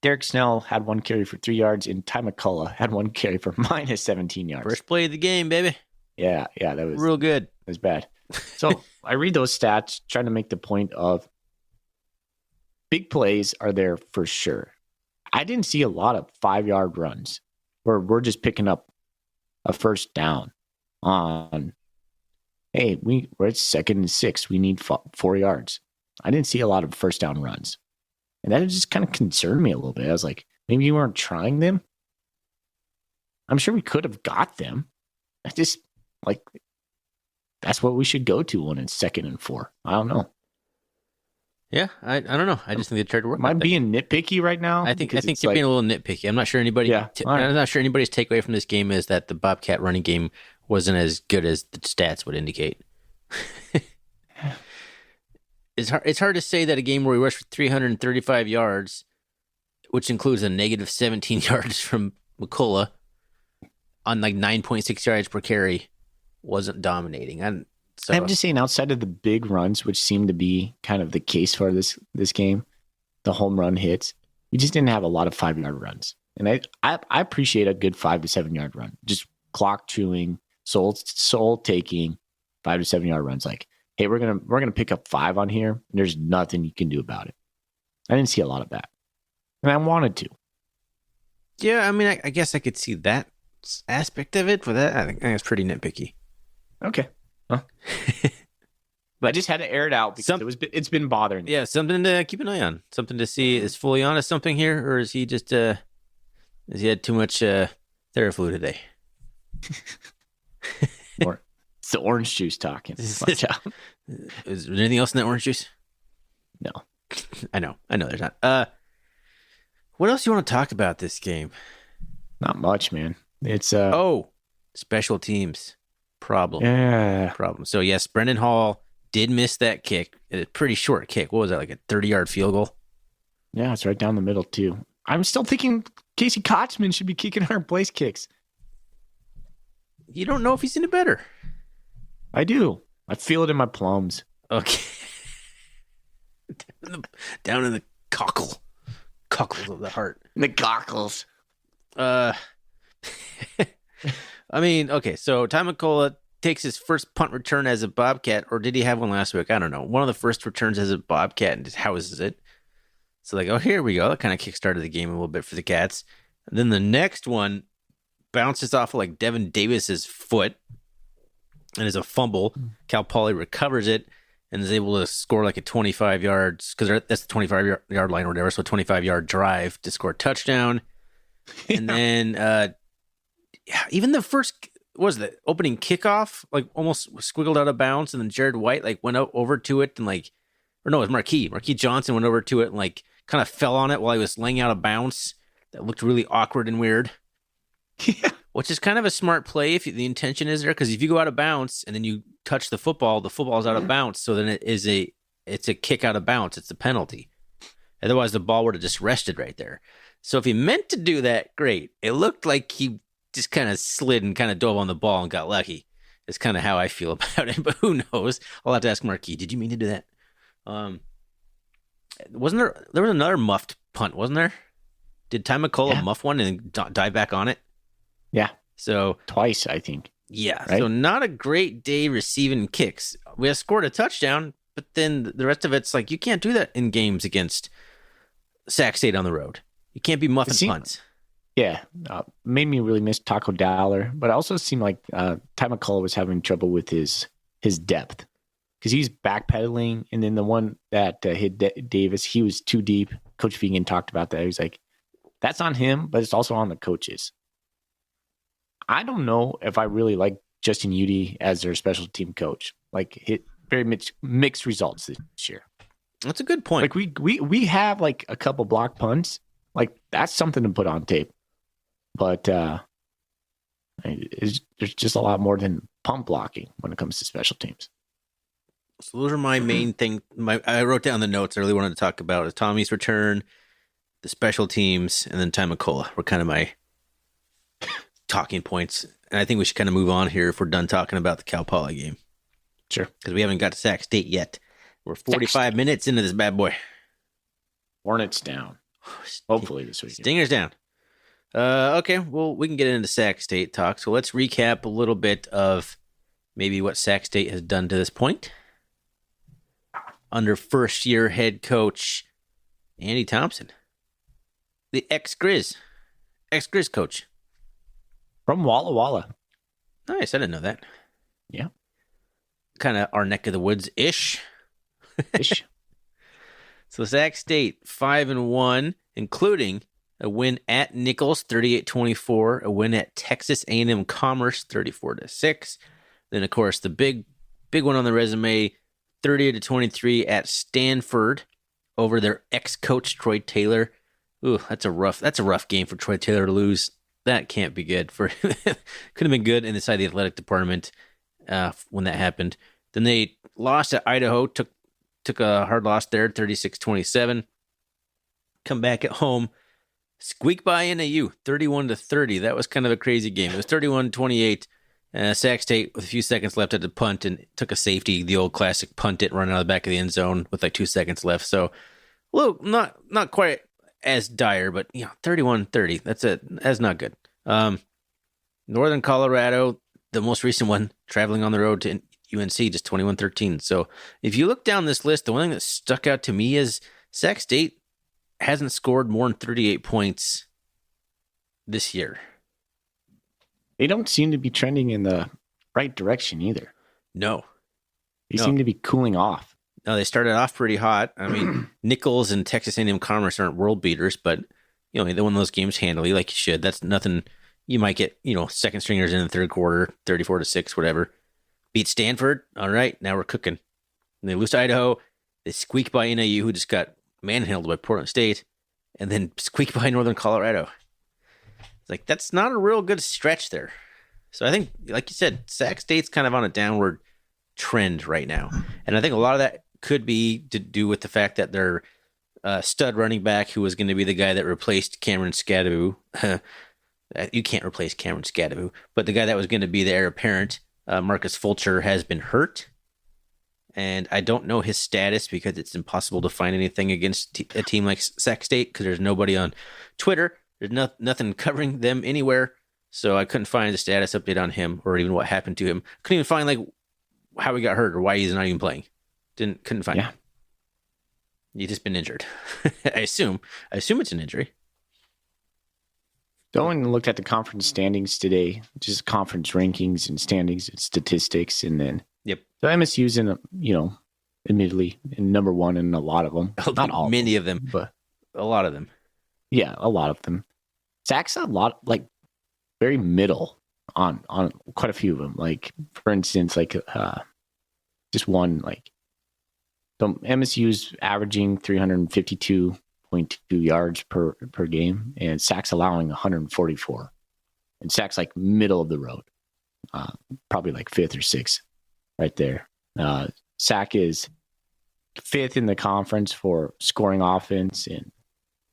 Derek Snell had 1 carry for 3 yards, and Ty McCullough had 1 carry for minus 17 yards. First play of the game, baby. Yeah, that was real good. It was bad. So I read those stats, trying to make the point of big plays are there for sure. I didn't see a lot of 5-yard runs where we're just picking up a first down on, hey, we're at 2nd and 6. We need 4 yards. I didn't see a lot of first down runs. And that just kind of concerned me a little bit. I was like, maybe you weren't trying them. I'm sure we could have got them. I just, that's what we should go to when it's 2nd and 4. I don't know. Yeah, I don't know. I just think they tried to work. Am I being nitpicky right now? I think you're being a little nitpicky. I'm not sure anybody. Yeah, all right. I'm not sure anybody's takeaway from this game is that the Bobcat running game wasn't as good as the stats would indicate. It's hard to say that a game where we rushed for 335 yards, which includes a negative 17 yards from McCullough on like 9.6 yards per carry, wasn't dominating. I'm just saying, outside of the big runs, which seemed to be kind of the case for this game, the home run hits, we just didn't have a lot of 5-yard runs. And I appreciate a good 5 to 7 yard run, just clock chewing, soul taking 5 to 7 yard runs. Like, hey, we're gonna pick up 5 on here, and there's nothing you can do about it. I didn't see a lot of that, and I wanted to. Yeah, I mean, I guess I could see that aspect of it, but that I think it's pretty nitpicky. Okay. Huh. But I just had to air it out because it's been bothering me. Yeah, something to keep an eye on. Something to see. Is Fully honest something here, or is he just has he had too much Theraflu today? Or it's the orange juice talking. Watch out. Is there anything else in that orange juice? No. I know there's not. What else do you want to talk about this game? Not much, man. It's special teams problem. Yeah. Problem. So yes, Brendan Hall did miss that kick. A pretty short kick. What was that, like a 30-yard field goal? Yeah, it's right down the middle too. I'm still thinking Casey Kotzman should be kicking our place kicks. You don't know if he's any better. I do. I feel it in my plums. Okay. down in the cockles of the heart. The cockles. I mean, okay, so Ty McCullough takes his first punt return as a Bobcat, or did he have one last week? I don't know. One of the first returns as a Bobcat and just houses it. So like, oh, here we go. That kind of kickstarted the game a little bit for the Cats. And then the next one bounces off of like Devin Davis's foot and is a fumble. Cal Poly recovers it and is able to score like a 25 yards, because that's the 25-yard line or whatever, so a 25-yard drive to score a touchdown. Yeah. And then even the first, what was the opening kickoff, like almost squiggled out of bounds, and then Jared White like went over to it and like, or no, it was Marquis Johnson went over to it and like kind of fell on it while he was laying out of bounds. That looked really awkward and weird. Yeah. Which is kind of a smart play if the intention is there, because if you go out of bounds and then you touch the football is out of bounds, so then it's a kick out of bounds. It's a penalty. Otherwise, the ball would have just rested right there. So if he meant to do that, great. It looked like he just kind of slid and kind of dove on the ball and got lucky. It's kind of how I feel about it, but who knows? I'll have to ask Marquis. Did you mean to do that? Wasn't there? There was another muffed punt, wasn't there? Did Ty McCullough muff one and dive back on it? Yeah. So twice, I think. Yeah. Right? So not a great day receiving kicks. We have scored a touchdown, but then the rest of it's like, you can't do that in games against Sac State on the road. You can't be muffing punts. Yeah. Made me really miss Taco Dowler, but it also seemed like Ty McCullough was having trouble with his depth, because he's backpedaling. And then the one that hit Davis, he was too deep. Coach Vegan talked about that. He was like, that's on him, but it's also on the coaches. I don't know if I really like Justin Udy as their special team coach. Like, hit very mixed results this year. That's a good point. Like we have like a couple block punts. Like, that's something to put on tape. But there's just a lot more than punt blocking when it comes to special teams. So those are my main thing. I wrote down the notes I really wanted to talk about is Tommy's return, the special teams, and then Ty McCullough were kind of my talking points. And I think we should kind of move on here if we're done talking about the Cal Poly game. Sure. Because we haven't got to Sac State yet. We're 45 minutes into this bad boy. Hornets down. Hopefully this week. Stingers down. Okay, well, we can get into Sac State talk. So let's recap a little bit of maybe what Sac State has done to this point under first-year head coach Andy Thompson, the ex-Grizz coach. From Walla Walla. Nice, I didn't know that. Yeah. Kind of our neck of the woods-ish. Ish. So Sac State, 5-1, including a win at Nichols, 38-24, a win at Texas A&M Commerce, 34-6. Then, of course, the big one on the resume, 30-23 at Stanford. over their ex-coach Troy Taylor. Ooh, that's a rough game for Troy Taylor to lose. That can't be good for could have been good inside the athletic department when that happened. Then they lost at Idaho, took a hard loss there, 36-27. Come back at home, squeak by NAU, 31-30. That was kind of a crazy game. It was 31-28. Sac State with a few seconds left at the punt and took a safety, the old classic punt it, run out of the back of the end zone with like 2 seconds left. So, well, not quite as dire, but 31-30. That's not good. Northern Colorado, the most recent one, traveling on the road to UNC, just 21-13. So if you look down this list, the one thing that stuck out to me is Sac State hasn't scored more than 38 points this year. They don't seem to be trending in the right direction either. No. They seem to be cooling off. No, they started off pretty hot. I mean, Nichols and Texas A&M Commerce aren't world beaters, but they won those games handily like you should. That's nothing. You might get second stringers in the third quarter, 34-6, whatever. Beat Stanford. All right, now we're cooking. And they lose to Idaho. They squeak by NAU, who just got manhandled by Portland State, and then squeak by Northern Colorado. It's like that's not a real good stretch there. So I think, like you said, Sac State's kind of on a downward trend right now, and I think a lot of that could be to do with the fact that their stud running back, who was going to be the guy that replaced Cameron Scadaboo, you can't replace Cameron Scadaboo, but the guy that was going to be the heir apparent, Marcus Fulcher, has been hurt. And I don't know his status because it's impossible to find anything against a team like Sac State because there's nobody on Twitter. There's nothing covering them anywhere. So I couldn't find the status update on him or even what happened to him. Couldn't even find like how he got hurt or why he's not even playing. Couldn't find it. He's just been injured. I assume it's an injury. Going and looked at the conference standings today, just conference rankings and standings and statistics, and then so MSU's in admittedly in number one in a lot of them. Not all, many of them, but a lot of them. Yeah, a lot of them. Sac's a lot like very middle on quite a few of them. Like for instance, like just one like so MSU's averaging 352.2 yards per game, and Sac's allowing 144. And Sac's like middle of the road, probably like fifth or sixth. Right there. Sac is fifth in the conference for scoring offense and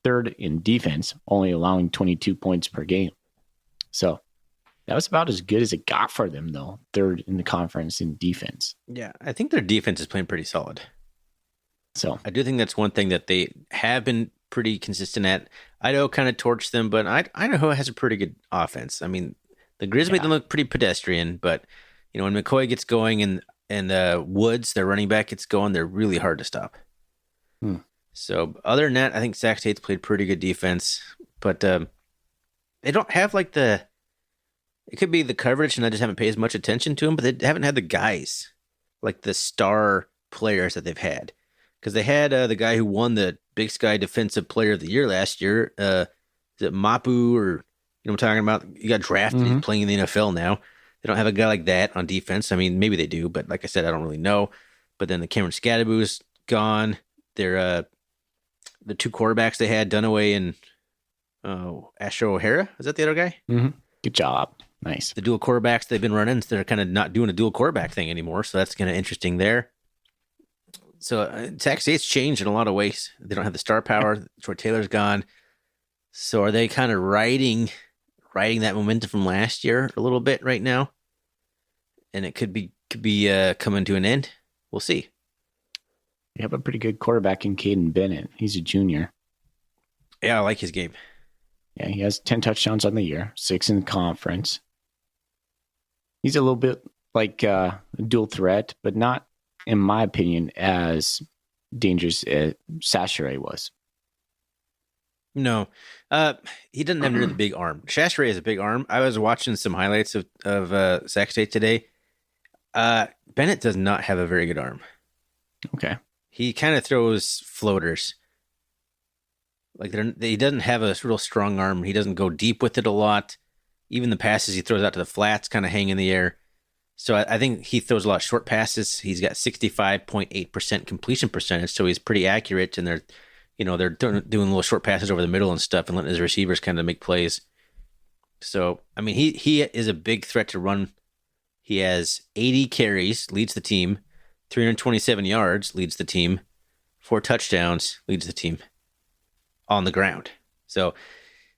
third in defense, only allowing 22 points per game. So that was about as good as it got for them, though. Third in the conference in defense. Yeah, I think their defense is playing pretty solid. So I do think that's one thing that they have been pretty consistent at. Idaho kind of torched them, but Idaho has a pretty good offense. I mean, the Grizz made them look pretty pedestrian, but when McCoy gets going and Woods, their running back, gets going, they're really hard to stop. So other than that, I think Sac State's played pretty good defense, but they don't have like it could be the coverage and I just haven't paid as much attention to them, but they haven't had the guys, like the star players that they've had. Because they had the guy who won the Big Sky Defensive Player of the Year last year, is it Mapu or, what I'm talking about? You got drafted, he's playing in the NFL now. They don't have a guy like that on defense. I mean, maybe they do, but like I said, I don't really know. But then the Cameron Scadaboo is gone. They're the two quarterbacks they had, Dunaway and Asher O'Hara. Is that the other guy? Mm-hmm. Good job. Nice. The dual quarterbacks they've been running, so they're kind of not doing a dual quarterback thing anymore. So that's kind of interesting there. So Sac State's changed in a lot of ways. They don't have the star power. Troy Taylor's gone. So are they kind of riding that momentum from last year a little bit right now? And it could be coming to an end. We'll see. You have a pretty good quarterback in Caden Bennett. He's a junior. Yeah, I like his game. Yeah, he has 10 touchdowns on the year, 6 in the conference. He's a little bit like a dual threat, but not, in my opinion, as dangerous as Sachere was. No, he doesn't have near the big arm. Sachere has a big arm. I was watching some highlights of Sac State today. Bennett does not have a very good arm. Okay. He kind of throws floaters. Like he doesn't have a real strong arm. He doesn't go deep with it a lot. Even the passes he throws out to the flats kind of hang in the air. So I think he throws a lot of short passes. He's got 65.8% completion percentage, so he's pretty accurate. And they're doing little short passes over the middle and stuff, and letting his receivers kind of make plays. So I mean, he is a big threat to run. He has 80 carries, leads the team, 327 yards, leads the team, 4 touchdowns, leads the team on the ground. So,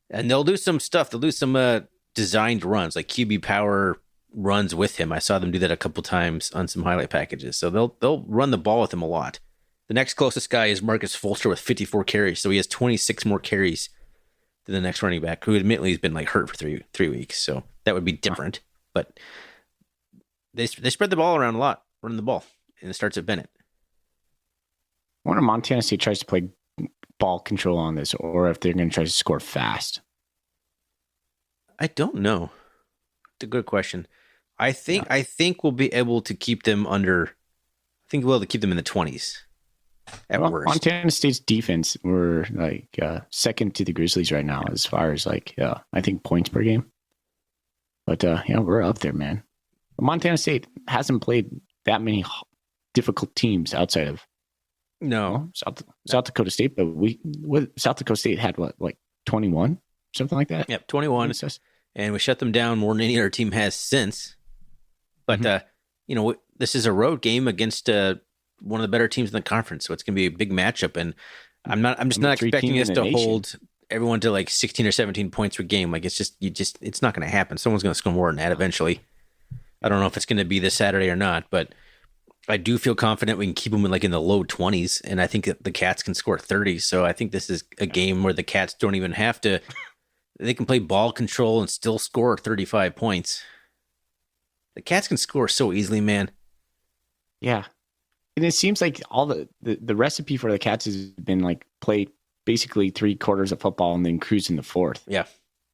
and they'll do some stuff. They'll do some designed runs, like QB power runs with him. I saw them do that a couple times on some highlight packages. So they'll run the ball with him a lot. The next closest guy is Marcus Fulcher with 54 carries. So he has 26 more carries than the next running back, who admittedly has been like hurt for three weeks. So that would be different. But they spread the ball around a lot, running the ball, and it starts at Bennett. I wonder if Montana State tries to play ball control on this, or if they're going to try to score fast. I don't know. It's a good question. I think we'll be able to keep them under. I think we'll be able to keep them in the 20s at worst. Montana State's defense, we're like second to the Grizzlies right now as far as I think points per game. But we're up there, man. Montana State hasn't played that many difficult teams outside of South Dakota State, but South Dakota State had like 21, something like that. Yep, 21, and we shut them down more than any other team has since. But this is a road game against one of the better teams in the conference, so it's going to be a big matchup. And I'm just not expecting us to hold everyone to like 16 or 17 points per game. Like it's not going to happen. Someone's going to score more than that eventually. I don't know if it's going to be this Saturday or not, but I do feel confident we can keep them in the low 20s, and I think that the Cats can score 30. So I think this is a game where the Cats don't even have to. They can play ball control and still score 35 points. The Cats can score so easily, man. Yeah. And it seems like all the recipe for the Cats has been like play basically 3 quarters of football and then cruise in the fourth. Yeah.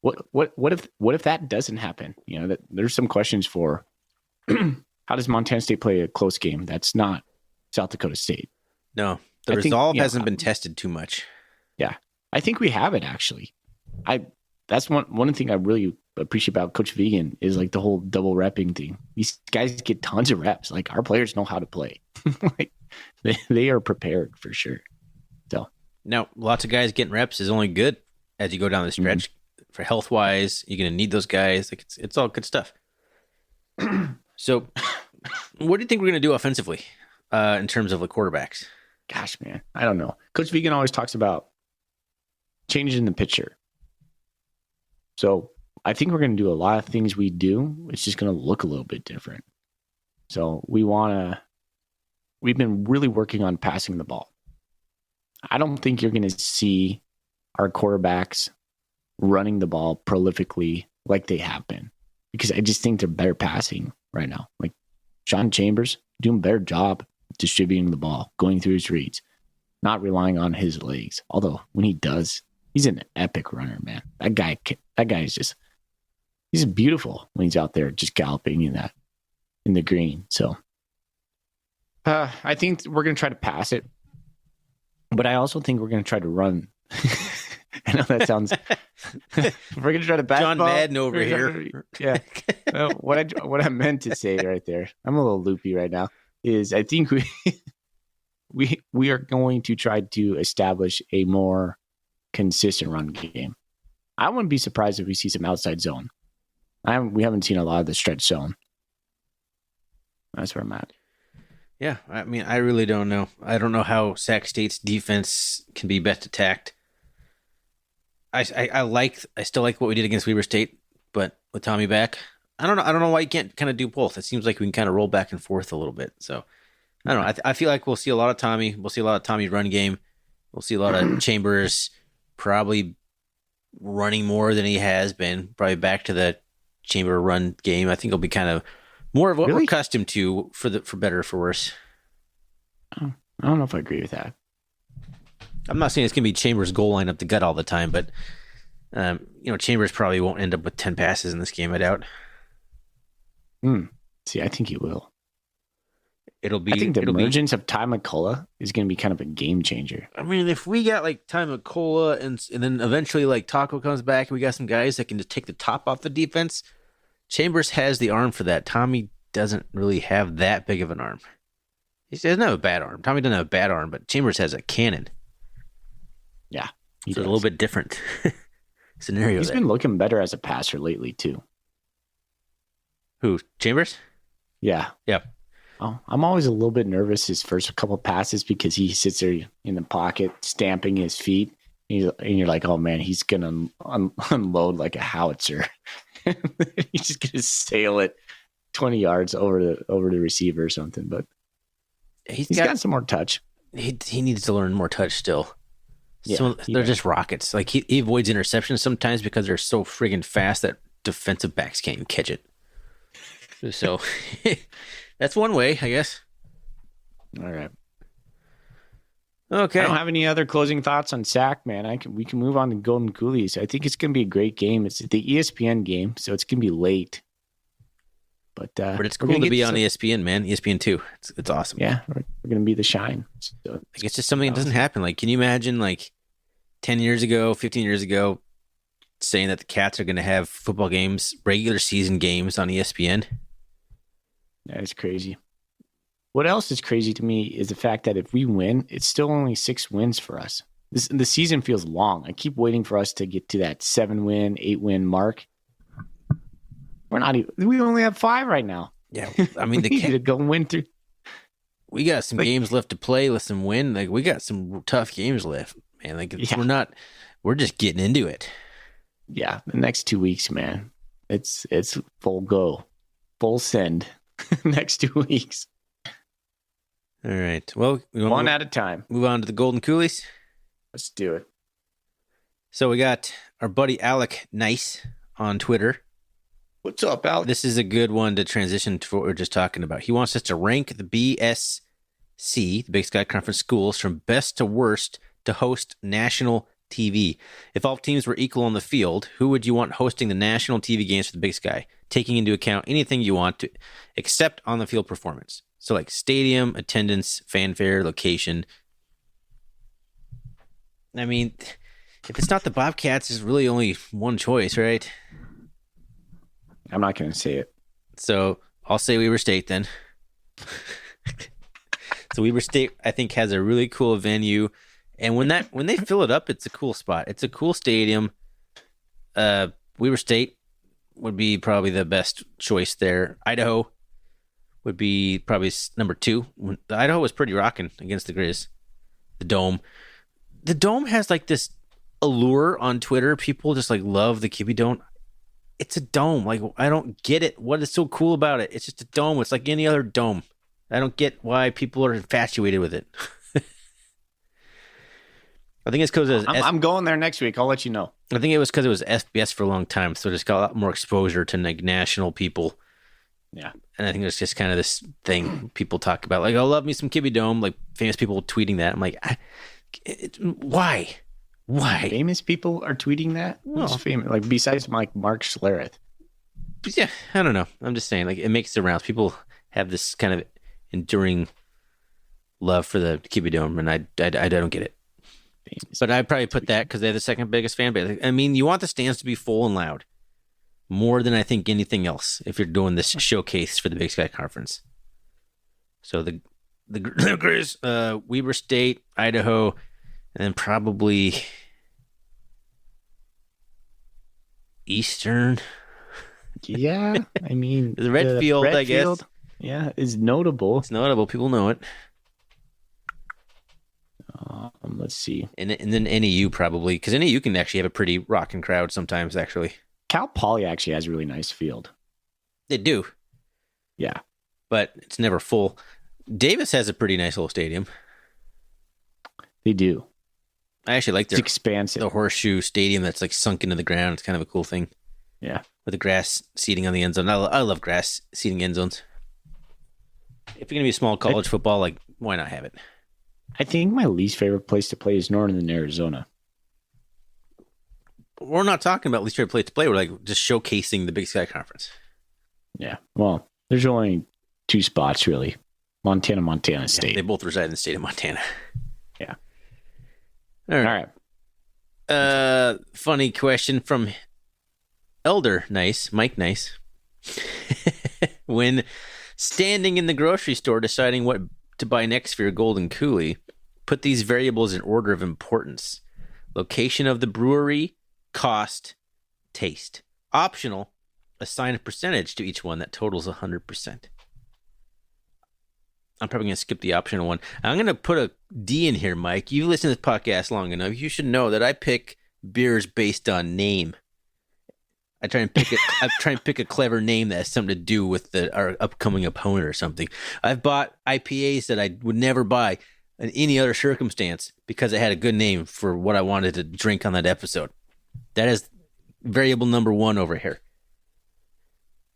What if that doesn't happen? There's some questions for how does Montana State play a close game? That's not South Dakota State. No, the resolve hasn't been tested too much. Yeah. I think we have it actually. That's one thing I really appreciate about Coach Vegan is like the whole double repping thing. These guys get tons of reps. Like our players know how to play. Like they are prepared for sure. So now lots of guys getting reps is only good as you go down the stretch. For health wise, you're gonna need those guys. Like it's all good stuff. So what do you think we're gonna do offensively in terms of the quarterbacks? Gosh, man, I don't know. Coach Vegan always talks about changing the picture. So I think we're going to do a lot of things we do. It's just going to look a little bit different. So we've been really working on passing the ball. I don't think you're going to see our quarterbacks running the ball prolifically like they have been, because I just think they're better passing right now. Like Sean Chambers doing a better job distributing the ball, going through his reads, not relying on his legs. Although when he does, he's an epic runner, man. That guy is just, he's beautiful when he's out there just galloping in the green. So I think we're going to try to pass it, but I also think we're going to try to run. I know that sounds, we're going to try to pass John Madden over here. Yeah. What I meant to say right there, I'm a little loopy right now, is I think we are going to try to establish a more consistent run game. I wouldn't be surprised if we see some outside zone. We haven't seen a lot of the stretch zone. That's where I'm at. Yeah, I mean, I really don't know. I don't know how Sac State's defense can be best attacked. I still like what we did against Weber State, but with Tommy back, I don't know why you can't kind of do both. It seems like we can kind of roll back and forth a little bit. So I don't know. I feel like we'll see a lot of Tommy. We'll see a lot of Tommy's run game. We'll see a lot of Chambers probably running more than he has been. Probably back to the Chamber run game. I think it'll be kind of more of what we're accustomed to for better or for worse. I don't know if I agree with that. I'm not saying it's going to be Chambers' goal line up the gut all the time, but Chambers probably won't end up with 10 passes in this game, I doubt. See, I think he will. I think the emergence of Ty McCullough is going to be kind of a game changer. I mean, if we got like Ty McCullough and then eventually like Taco comes back and we got some guys that can just take the top off the defense, Chambers has the arm for that. Tommy doesn't really have that big of an arm. He doesn't have a bad arm. Tommy doesn't have a bad arm, but Chambers has a cannon. Yeah. It's a little bit different scenario. He's been looking better as a passer lately, too. Who? Chambers? Yeah. Yeah. Oh, I'm always a little bit nervous his first couple passes because he sits there in the pocket, stamping his feet. And you're like, oh, man, he's going to unload like a howitzer. He's just going to sail it 20 yards over the receiver or something. But he's got some more touch. He needs to learn more touch still. Yeah, they're just rockets. Like he avoids interceptions sometimes because they're so friggin' fast that defensive backs can't even catch it. So that's one way, I guess. All right. Okay. I don't have any other closing thoughts on Sac, man. We can move on to Golden Coolies. I think it's going to be a great game. It's the ESPN game, so it's going to be late. But it's cool to be on ESPN, man. ESPN 2. It's awesome. Yeah, we're going to be the shine. So like, it's just something that doesn't happen. Like, can you imagine, like, 10 years ago, 15 years ago, saying that the Cats are going to have football games, regular season games on ESPN? That is crazy. What else is crazy to me is the fact that if we win, it's still only 6 wins for us. The season feels long. I keep waiting for us to get to that 7-win, 8-win mark. We're not even. We only have 5 right now. Yeah, I mean, we need to go win through. We got some games left to play. Let's some win. Like we got some tough games left, man. Like we're just getting into it. Yeah, the next 2 weeks, man. It's full go, full send. Next 2 weeks. All right. Well, one at a time. Move on to the Golden Coolies. Let's do it. So we got our buddy Alec Nice on Twitter. What's up, Alec? This is a good one to transition to what we were just talking about. He wants us to rank the BSC, the Big Sky Conference schools, from best to worst to host national TV. If all teams were equal on the field, who would you want hosting the national TV games for the Big Sky, taking into account anything you want to, except on the field performance? So like stadium, attendance, fanfare, location. I mean, if it's not the Bobcats, there's really only one choice, right? I'm not going to say it. So I'll say Weber State then. So Weber State, I think, has a really cool venue. And when they fill it up, it's a cool spot. It's a cool stadium. Weber State would be probably the best choice there. Idaho would be probably number 2. The Idaho was pretty rocking against the Grizz. The Dome has like this allure on Twitter. People just like love the Kibbie Dome. It's a dome. Like, I don't get it. What is so cool about it? It's just a dome. It's like any other dome. I don't get why people are infatuated with it. I think it's because I'm going there next week. I'll let you know. I think it was because it was FBS for a long time, so it just got a lot more exposure to like national people. Yeah, and I think it's just kind of this thing people talk about, like, "I love me some Kibbie Dome." Like famous people tweeting that. I'm like, why? Why? Famous people are tweeting that? Who's famous? Like besides Mark Schlereth. Yeah, I don't know. I'm just saying, like, it makes the rounds. People have this kind of enduring love for the Kibbie Dome, and I don't get it. But I'd probably put that because they're the second biggest fan base. I mean, you want the stands to be full and loud more than I think anything else if you're doing this showcase for the Big Sky Conference. So the Grizz, Weber State, Idaho, and then probably Eastern. Yeah, I mean, the Redfield, I guess. Field, yeah, is notable. It's notable. People know it. Let's see. And then NEU probably, because NEU can actually have a pretty rocking crowd sometimes, actually. Cal Poly actually has a really nice field. They do. Yeah. But it's never full. Davis has a pretty nice little stadium. They do. I actually like their expansive. The horseshoe stadium that's like sunk into the ground. It's kind of a cool thing. Yeah. With the grass seating on the end zone. I love grass seating end zones. If you're going to be a small college football, like, why not have it? I think my least favorite place to play is Northern Arizona. We're not talking about least favorite place to play. We're like just showcasing the Big Sky Conference. Yeah. Well, there's only 2 spots, really. Montana State. Yeah, they both reside in the state of Montana. Yeah. All right. Funny question from Elder Nice, Mike Nice. When Standing in the grocery store deciding what to buy next for your golden coolie, put these variables in order of importance. Location of the brewery, cost, taste. Optional, assign a percentage to each one that totals 100%. I'm probably going to skip the optional one. I'm going to put a D in here, Mike. You've listened to this podcast long enough. You should know that I pick beers based on name. I try and pick a clever name that has something to do with our upcoming opponent or something. I've bought IPAs that I would never buy in any other circumstance because it had a good name for what I wanted to drink on that episode. That is variable number one over here.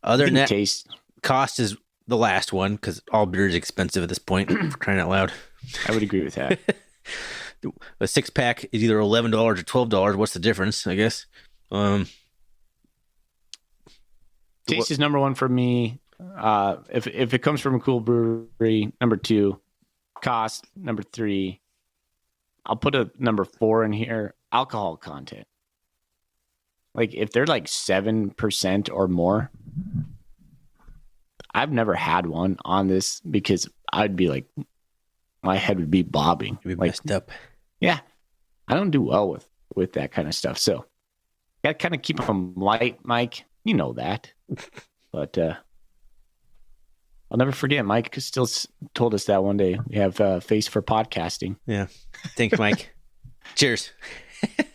Other than that, taste. Cost is the last one because all beer is expensive at this point, for crying out loud. I would agree with that. A 6-pack is either $11 or $12. What's the difference, I guess? Taste is number one for me. If it comes from a cool brewery, number 2. Cost, number 3. I'll put a number 4 in here. Alcohol content. Like if they're like 7% or more, I've never had one on this because I'd be like, my head would be bobbing. You'd be like, messed up. Yeah. I don't do well with that kind of stuff. So got to kind of keep them light, Mike. You know that. But I'll never forget. Mike still told us that one day. We have face for podcasting. Yeah. Thanks, Mike. Cheers.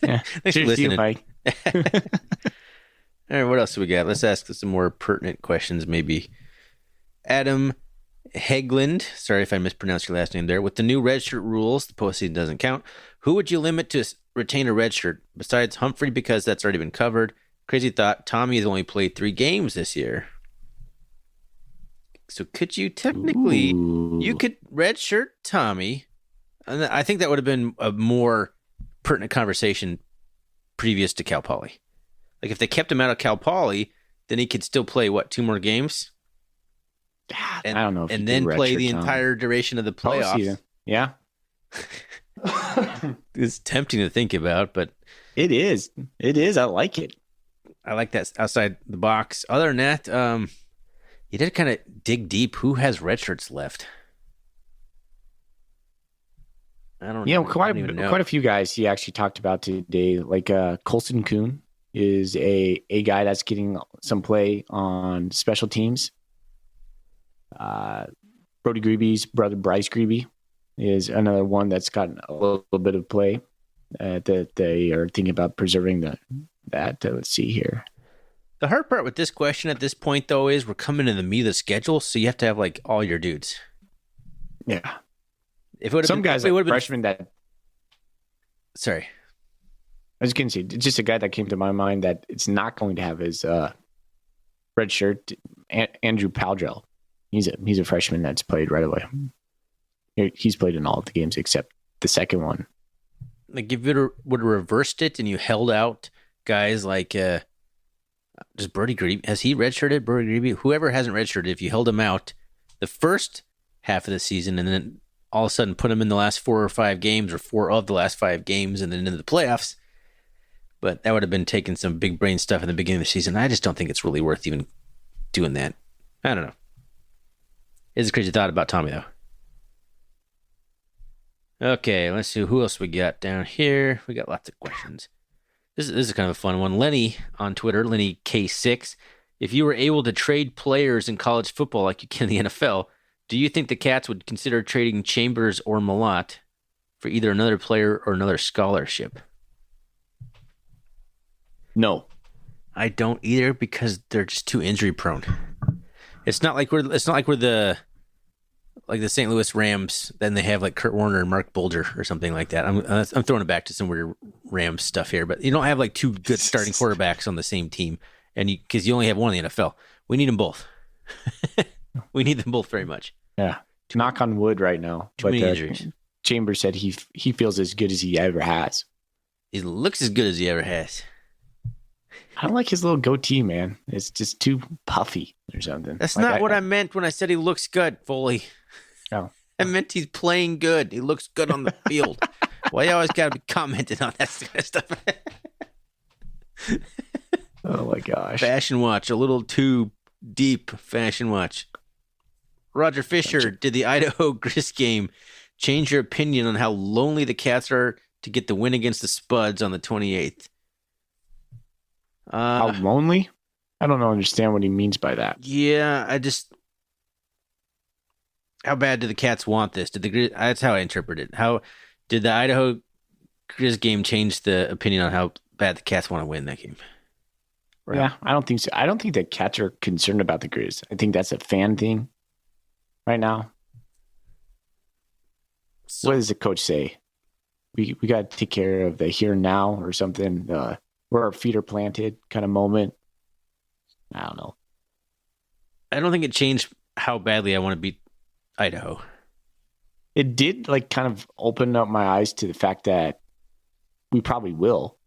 Yeah. Thanks Cheers for to you, listening. Mike. All right, what else do we got? Let's ask some more pertinent questions, maybe. Adam Hegland, sorry if I mispronounced your last name there. With the new redshirt rules, the postseason doesn't count. Who would you limit to retain a redshirt besides Humphrey because that's already been covered? Crazy thought, Tommy has only played 3 games this year. So could you technically, you could redshirt Tommy. And I think that would have been a more pertinent conversation previous to Cal Poly. Like if they kept him out of Cal Poly, then he could still play, 2 more games? And, I don't know. If and then play the entire duration of the playoffs. Yeah. It's tempting to think about, but it is. It is. I like it. I like that outside the box. Other than that, you did kind of dig deep. Who has red shirts left? I don't. Yeah, know. quite a few guys he actually talked about today. Like Colson Kuhn is a guy that's getting some play on special teams. Brody Greeby's brother Bryce Greeby is another one that's gotten a little bit of play. That they are thinking about preserving that. Let's see here. The hard part with this question at this point, though, is we're coming in the meat of the schedule, so you have to have like all your dudes. Yeah. If it would have some been, guys, like like freshmen that. Sorry, I was going to say just a guy that came to my mind that it's not going to have his red shirt. Andrew Paldrell. He's a freshman that's played right away. He's played in all of the games except the second one. Like if you would have reversed it and you held out guys like just Brody Greeby, has he redshirted? Brody Greeby, whoever hasn't redshirted, if you held him out the first half of the season and then all of a sudden put him in the last 4 or 5 games or 4 of the last 5 games and then into the playoffs, but that would have been taking some big brain stuff in the beginning of the season. I just don't think it's really worth even doing that. I don't know. It's a crazy thought about Tommy, though. Okay, let's see who else we got down here. We got lots of questions. This is kind of a fun one. Lenny on Twitter, Lenny K6. If you were able to trade players in college football like you can in the NFL, do you think the Cats would consider trading Chambers or Malott for either another player or another scholarship? No. I don't either because they're just too injury prone. It's not like we're the St. Louis Rams, then they have like Kurt Warner and Mark Bulger or something like that. I'm throwing it back to some weird Rams stuff here, but you don't have like 2 good starting quarterbacks on the same team, and because you only have one in the NFL. We need them both. We need them both very much. Yeah, to knock on wood right now. Too many injuries. Chambers said he feels as good as he ever has. He looks as good as he ever has. I don't like his little goatee, man. It's just too puffy or something. That's not what I meant when I said he looks good, Foley. Oh. I meant he's playing good. He looks good on the field. Why you always got to be commenting on that kind of stuff? Oh, my gosh. Fashion watch. A little too deep fashion watch. Roger Fisher, did the Idaho Grizz game change your opinion on how lonely the Cats are to get the win against the Spuds on the 28th? How lonely? I don't understand what he means by that. Yeah, how bad do the Cats want this? That's how I interpret it. How did the Idaho Grizz game change the opinion on how bad the Cats want to win that game? Right. Yeah, I don't think so. I don't think the Cats are concerned about the Grizz. I think that's a fan thing right now. So, what does the coach say? We got to take care of the here and now or something. Where our feet are planted kind of moment. I don't know. I don't think it changed how badly I want to beat Idaho. It did like kind of open up my eyes to the fact that we probably will.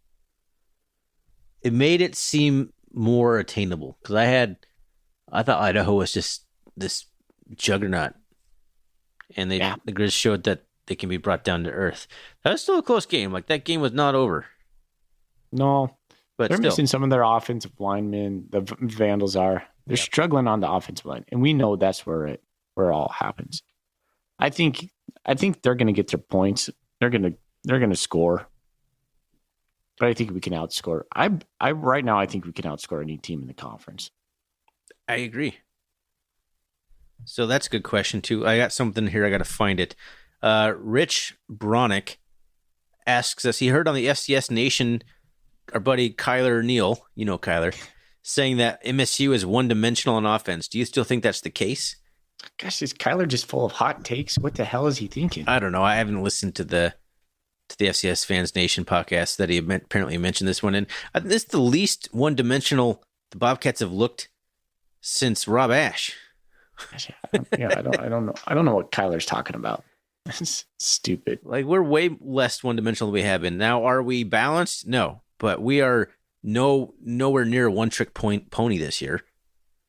It made it seem more attainable because I thought Idaho was just this juggernaut, and the Grizz showed that they can be brought down to earth. That was still a close game. Like that game was not over. No, but they're still missing some of their offensive linemen. The Vandals are. They're struggling on the offensive line, and we know that's where it all happens. I think they're going to get their points. They're going to score. But I think we can outscore. I right now I think we can outscore any team in the conference. I agree. So that's a good question too. I got something here. I got to find it. Rich Bronick asks us. He heard on the FCS Nation, our buddy Kyler Neal, you know Kyler, saying that MSU is one-dimensional on offense. Do you still think that's the case? Gosh, is Kyler just full of hot takes? What the hell is he thinking? I don't know. I haven't listened to the FCS Fans Nation podcast that he apparently mentioned this one. And this is the least one-dimensional the Bobcats have looked since Rob Ash. Gosh, I don't know. I don't know what Kyler's talking about. It's stupid. Like we're way less one-dimensional than we have been. Now, are we balanced? No, but we are nowhere near a one-trick pony this year.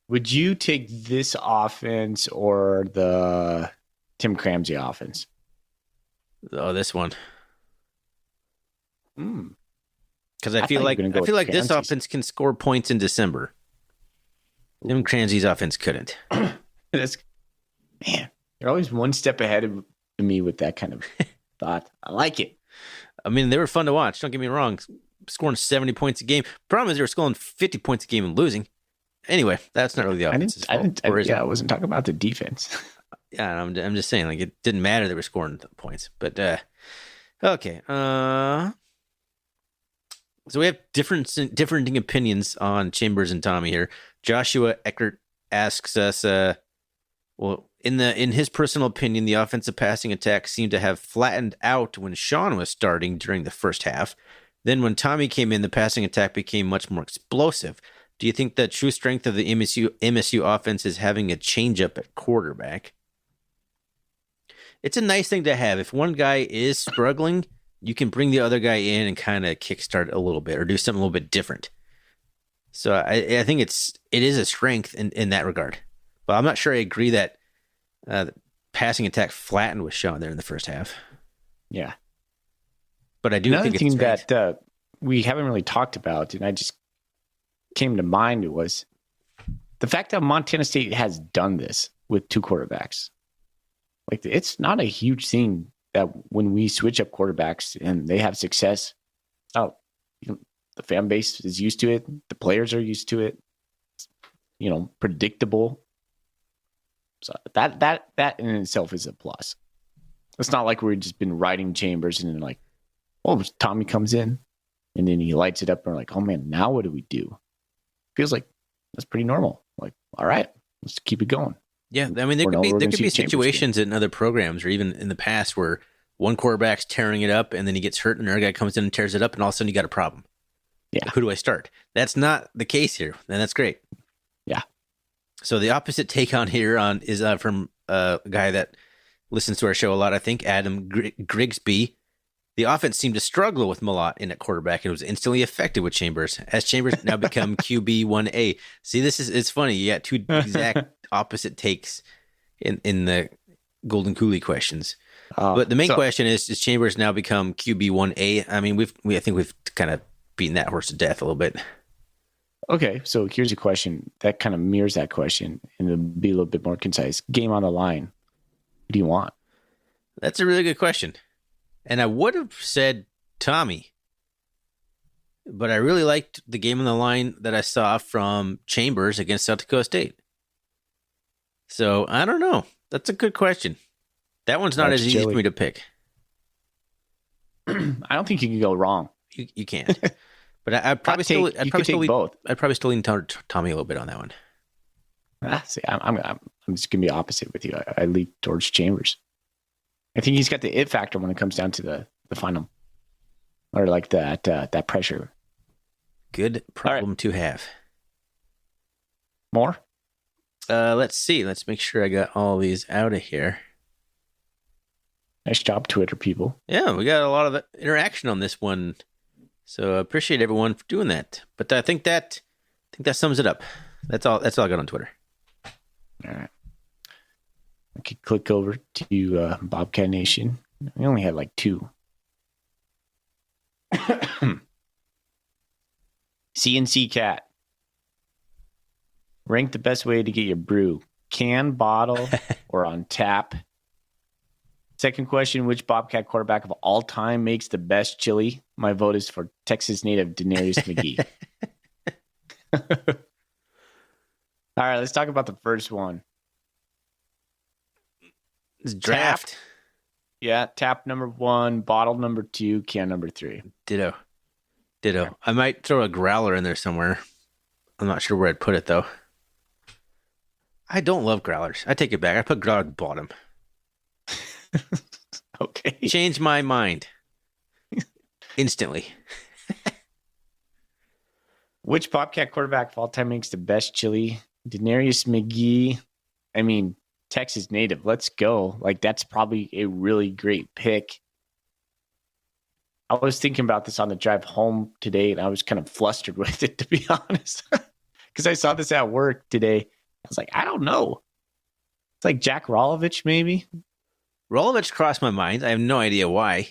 Would you take this offense or the Tim Cramsey offense? Oh, this one. Because I feel like this offense can score points in December. Tim Cramsey's offense couldn't. Man, you're always one step ahead of me with that kind of thought. I like it. I mean, they were fun to watch. Don't get me wrong. Scoring 70 points a game. Problem is they were scoring 50 points a game and losing. Anyway, that's not really the offense's fault. I wasn't talking about the defense. Yeah, I'm just saying, like, it didn't matter they were scoring points. But, okay. So we have differing opinions on Chambers and Tommy here. Joshua Eckert asks us, well, in his personal opinion, the offensive passing attack seemed to have flattened out when Sean was starting during the first half. Then when Tommy came in, the passing attack became much more explosive. Do you think the true strength of the MSU offense is having a change-up at quarterback? It's a nice thing to have. If one guy is struggling, you can bring the other guy in and kind of kickstart a little bit or do something a little bit different. So I think it is a strength in that regard. But I'm not sure I agree that the passing attack flattened with Sean there in the first half. Yeah. But I do think it's that we haven't really talked about, and I just came to mind, was the fact that Montana State has done this with two quarterbacks. Like, it's not a huge thing that when we switch up quarterbacks and they have success, the fan base is used to it. The players are used to it. It's, predictable. So that in itself is a plus. It's not like we've just been riding Chambers and then like, Tommy comes in and then he lights it up and we're like, oh man, now what do we do? Feels like that's pretty normal. Like, all right, let's keep it going. Yeah, I mean, there could be situations in other programs or even in the past where one quarterback's tearing it up and then he gets hurt and another guy comes in and tears it up and all of a sudden you got a problem. Yeah. Like, who do I start? That's not the case here, and that's great. Yeah. So the opposite take on here is from a guy that listens to our show a lot, I think, Adam Grigsby. The offense seemed to struggle with Malott in at quarterback and was instantly effective with Chambers. Has Chambers now become QB1A? See, it's funny. You got two exact opposite takes in the Golden Coolie questions. But the main question is Chambers now become QB1A? I mean, I think we've kind of beaten that horse to death a little bit. Okay, so here's a question that kind of mirrors that question, and it'll be a little bit more concise. Game on the line. Who do you want? That's a really good question. And I would have said Tommy, but I really liked the game on the line that I saw from Chambers against South Dakota State. So I don't know. That's a good question. That one's not as easy for me to pick. I don't think you can go wrong. You can't. But I'd probably still lean Tommy a little bit on that one. See, I'm just gonna be opposite with you. I lean towards Chambers. I think he's got the it factor when it comes down to the final, or like that pressure. Good problem to have. More? Let's see. Let's make sure I got all these out of here. Nice job, Twitter people. Yeah, we got a lot of interaction on this one. So I appreciate everyone for doing that. But I think that sums it up. That's all I got on Twitter. All right. I could click over to Bobcat Nation. We only had like 2. CNC Cat. Rank the best way to get your brew. Can, bottle, or on tap. Second question, which Bobcat quarterback of all time makes the best chili? My vote is for Texas native Denarius McGee. All right, let's talk about the first one. It's draft. Tap. Yeah, tap number 1, bottle number 2, can number 3. Ditto. I might throw a growler in there somewhere. I'm not sure where I'd put it, though. I don't love growlers. I take it back. I put growler at the bottom. Okay. Change my mind. Instantly. Which Bobcat quarterback of all time makes the best chili? Denarius McGee. I mean, Texas native. Let's go. Like, that's probably a really great pick. I was thinking about this on the drive home today, and I was kind of flustered with it, to be honest. Because I saw this at work today. I was like, I don't know. It's like Jack Rolovich, maybe? Rolovich crossed my mind. I have no idea why.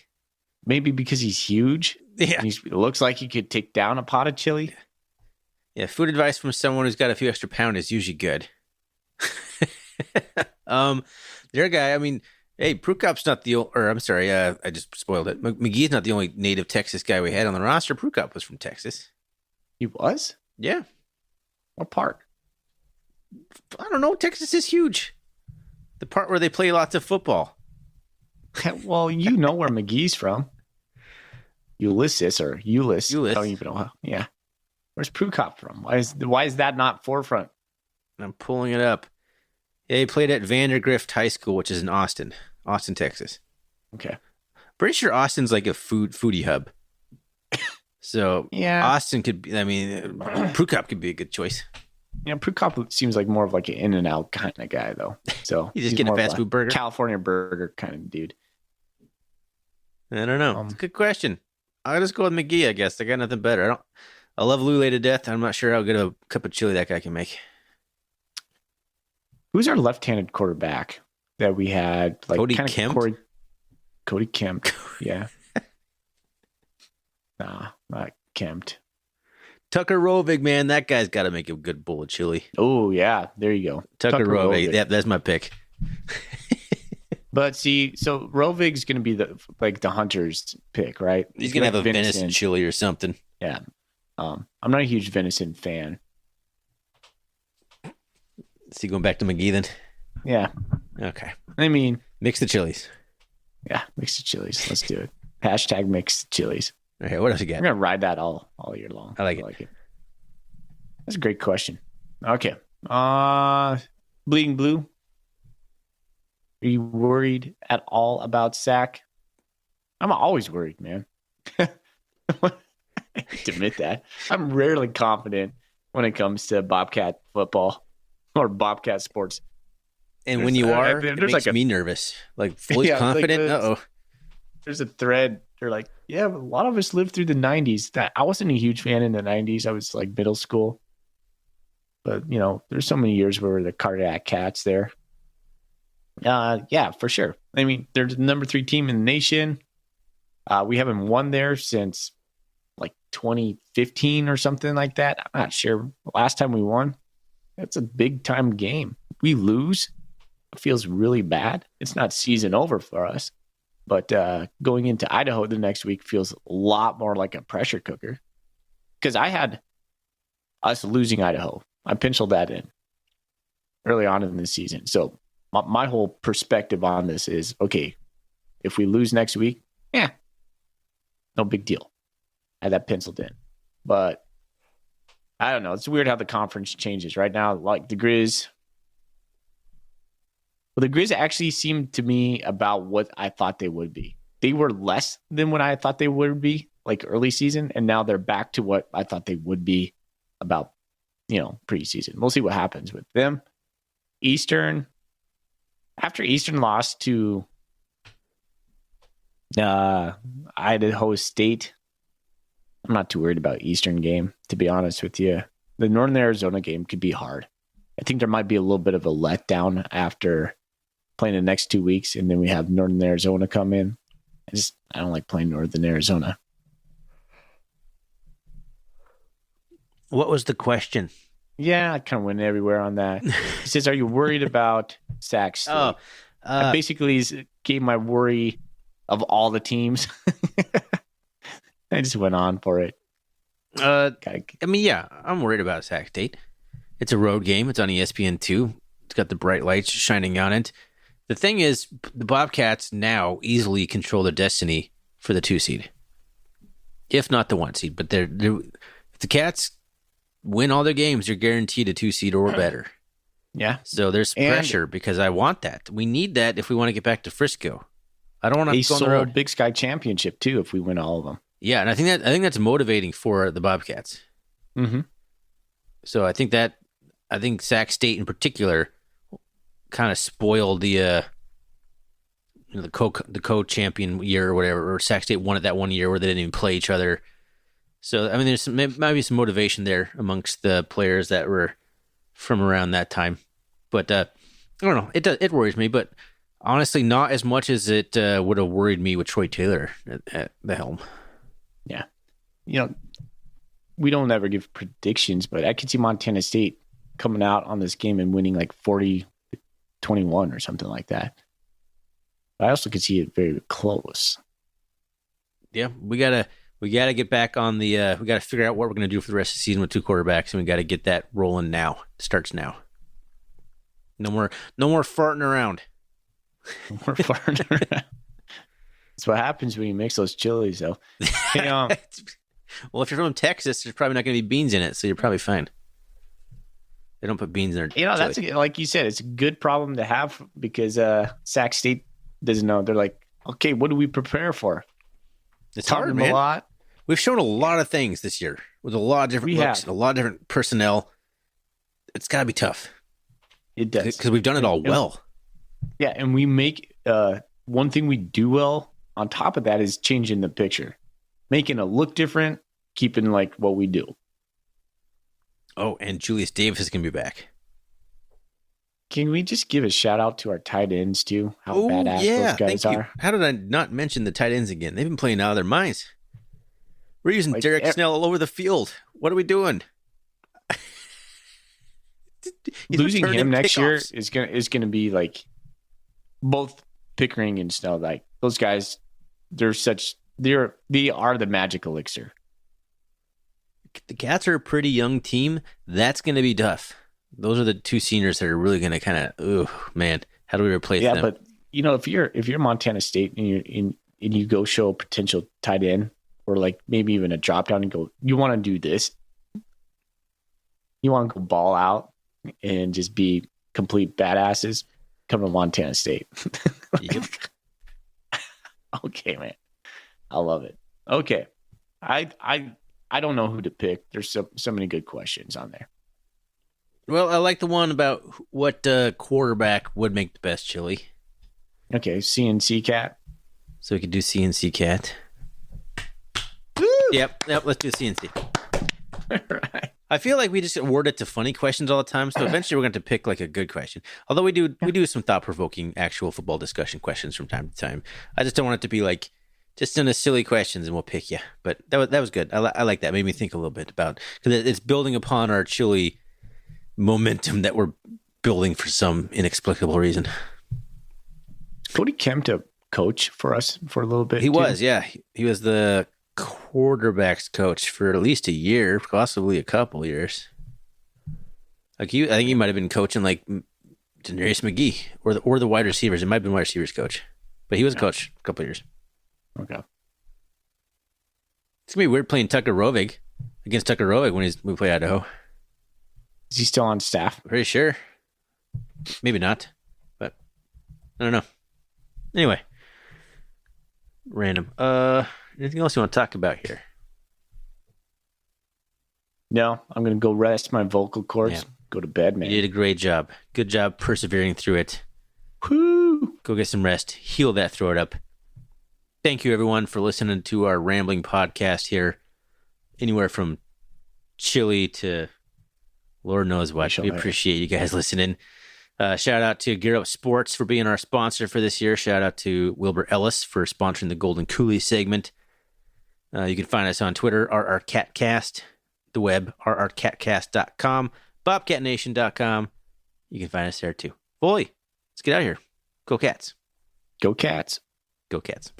Maybe because he's huge. Yeah. It looks like he could take down a pot of chili. Yeah, food advice from someone who's got a few extra pounds is usually good. Their guy, I mean, hey, Prukop's not the only, or I'm sorry, I just spoiled it. McGee's not the only native Texas guy we had on the roster. Prukop was from Texas. He was? Yeah. What part? I don't know. Texas is huge. The part where they play lots of football. Well, you know where McGee's from. Ulysses or Ulyss. I don't even know how. Yeah. Where's Prukop from? Why is that not forefront? I'm pulling it up. Yeah, he played at Vandergrift High School, which is in Austin, Texas. Okay. Pretty sure Austin's like a foodie hub. So yeah, Austin could be. I mean, Prukop could be a good choice. Yeah, Prukop seems like more of like an in and out kind of guy, though. So he's just getting a fast food burger, California burger kind of dude. I don't know. It's a good question. I'll just go with McGee, I guess. I got nothing better. I love Lule to death. I'm not sure how good a cup of chili that guy can make. Who's our left-handed quarterback that we had? Like Cody Kemp? Cody Kemp. Yeah. Nah, not Kempt. Tucker Rovig, man, that guy's got to make a good bowl of chili. Oh, yeah. There you go. Tucker Rovig. Yeah, that's my pick. But see, so Rovig's going to be the hunter's pick, right? He's going to have a venison chili or something. Yeah. I'm not a huge venison fan. Is he going back to McGee then? Yeah. Okay. I mean, mix the chilies. Yeah, mix the chilies. Let's do it. Hashtag mix the chilies. Okay, what else you got? We're going to ride that all year long. I like it. That's a great question. Okay. Bleeding Blue. Are you worried at all about Sac? I'm always worried, man. I hate to admit that. I'm rarely confident when it comes to Bobcat football or Bobcat sports. And when you are, it makes me nervous. Like, fully confident? Uh-oh. There's a thread. They're like, yeah, a lot of us lived through the 90s. That I wasn't a huge fan in the 90s. I was like middle school. But, there's so many years where the cardiac cats there. Yeah, for sure. I mean, they're the number 3 team in the nation. We haven't won there since like 2015 or something like that. I'm not sure. Last time we won, that's a big time game. We lose, it feels really bad. It's not season over for us, but going into Idaho the next week feels a lot more like a pressure cooker, because I had us losing Idaho. I penciled that in early on in the season. So my whole perspective on this is, okay, if we lose next week, no big deal. I had that penciled in. But I don't know. It's weird how the conference changes right now. Like the Grizz. Well, the Grizz actually seemed to me about what I thought they would be. They were less than what I thought they would be, like early season, and now they're back to what I thought they would be about, preseason. We'll see what happens with them. Eastern, after Eastern lost to Idaho State, I'm not too worried about Eastern game, to be honest with you. The Northern Arizona game could be hard. I think there might be a little bit of a letdown after playing the next 2 weeks, and then we have Northern Arizona come in. I don't like playing Northern Arizona. What was the question? Yeah, I kind of went everywhere on that. He says, "Are you worried about Sac State?" I basically gave my worry of all the teams. I just went on for it. I'm worried about Sac State. It's a road game. It's on ESPN2. It's got the bright lights shining on it. The thing is, the Bobcats now easily control their destiny for the 2 seed, if not the 1 seed. But if the Cats win all their games, you're guaranteed a 2 seed or better. Yeah. So there's pressure because I want that. We need that if we want to get back to Frisco. I don't want to go on the road. Big Sky Championship too if we win all of them. Yeah, and I think that's motivating for the Bobcats. Mm-hmm. So I think Sac State in particular kind of spoiled the co-champion year or whatever, or Sac State won it that 1 year where they didn't even play each other. So I mean, might be some motivation there amongst the players that were from around that time. But I don't know, it worries me, but honestly, not as much as it would have worried me with Troy Taylor at the helm. Yeah. We don't ever give predictions, but I could see Montana State coming out on this game and winning like 40-21 or something like that. But I also could see it very close. Yeah, we gotta get back on the. We gotta figure out what we're gonna do for the rest of the season with 2 quarterbacks, and we gotta get that rolling now. It starts now. No more farting around. No more farting around. That's what happens when you mix those chilies, though. Hey, well, if you're from Texas, there's probably not going to be beans in it, so you're probably fine. They don't put beans in their chili. That's like you said, it's a good problem to have because Sac State doesn't know. They're like, okay, what do we prepare for? It's hard, man. A lot. We've shown a lot of things this year with a lot of different looks and a lot of different personnel. It's got to be tough. It does. Because we've done it all well. Yeah, and we make one thing we do well on top of that is changing the picture, making it look different, keeping like what we do. Oh, and Julius Davis is going to be back. Can we just give a shout out to our tight ends too? How badass those guys are. How did I not mention the tight ends again? They've been playing out of their minds. We're using Derek Snell all over the field. What are we doing? Losing him next year is gonna be like both Pickering and Snell. Like those guys, they are the magic elixir. The Cats are a pretty young team. That's going to be tough. Those are the 2 seniors that are really going to kind of, oh man, how do we replace them? Yeah, but if you're Montana State and you go show a potential tight end or like maybe even a drop down and go, you want to do this, you want to go ball out and just be complete badasses, come to Montana State. Yep. Okay, man, I love it. Okay, I don't know who to pick. There's so many good questions on there. Well, I like the one about what quarterback would make the best chili. Okay, CNC Cat. So we could do CNC Cat. Woo! Yep, let's do CNC. All right. I feel like we just award it to funny questions all the time, so eventually we're going to pick like a good question. Although we do some thought-provoking actual football discussion questions from time to time. I just don't want it to be like Just send us silly questions and we'll pick you. But that was good. I like that. Made me think a little bit about, because it's building upon our chili momentum that we're building for some inexplicable reason. Cody Kemp to coach for us for a little bit. He was, yeah. He was the quarterbacks coach for at least a year, possibly a couple years. I think he might have been coaching like Denarius McGee or the wide receivers. It might have been wide receivers coach, but he was a coach a couple of years. Okay. It's gonna be weird playing Tucker Rovig against Tucker Rovig when we play Idaho. Is he still on staff? Pretty sure. Maybe not, but I don't know. Anyway, random. Anything else you want to talk about here? No, I'm gonna go rest my vocal cords. Yeah. Go to bed, man. You did a great job. Good job persevering through it. Woo! Go get some rest. Heal that throat up. Thank you, everyone, for listening to our rambling podcast here. Anywhere from chili to Lord knows what. We appreciate you guys listening. Shout out to Gear Up Sports for being our sponsor for this year. Shout out to Wilbur Ellis for sponsoring the Golden Coolie segment. You can find us on Twitter, RRCatcast, the web, rrcatcast.com, bobcatnation.com. You can find us there too. Boy, let's get out of here. Go Cats. Go Cats. Go Cats.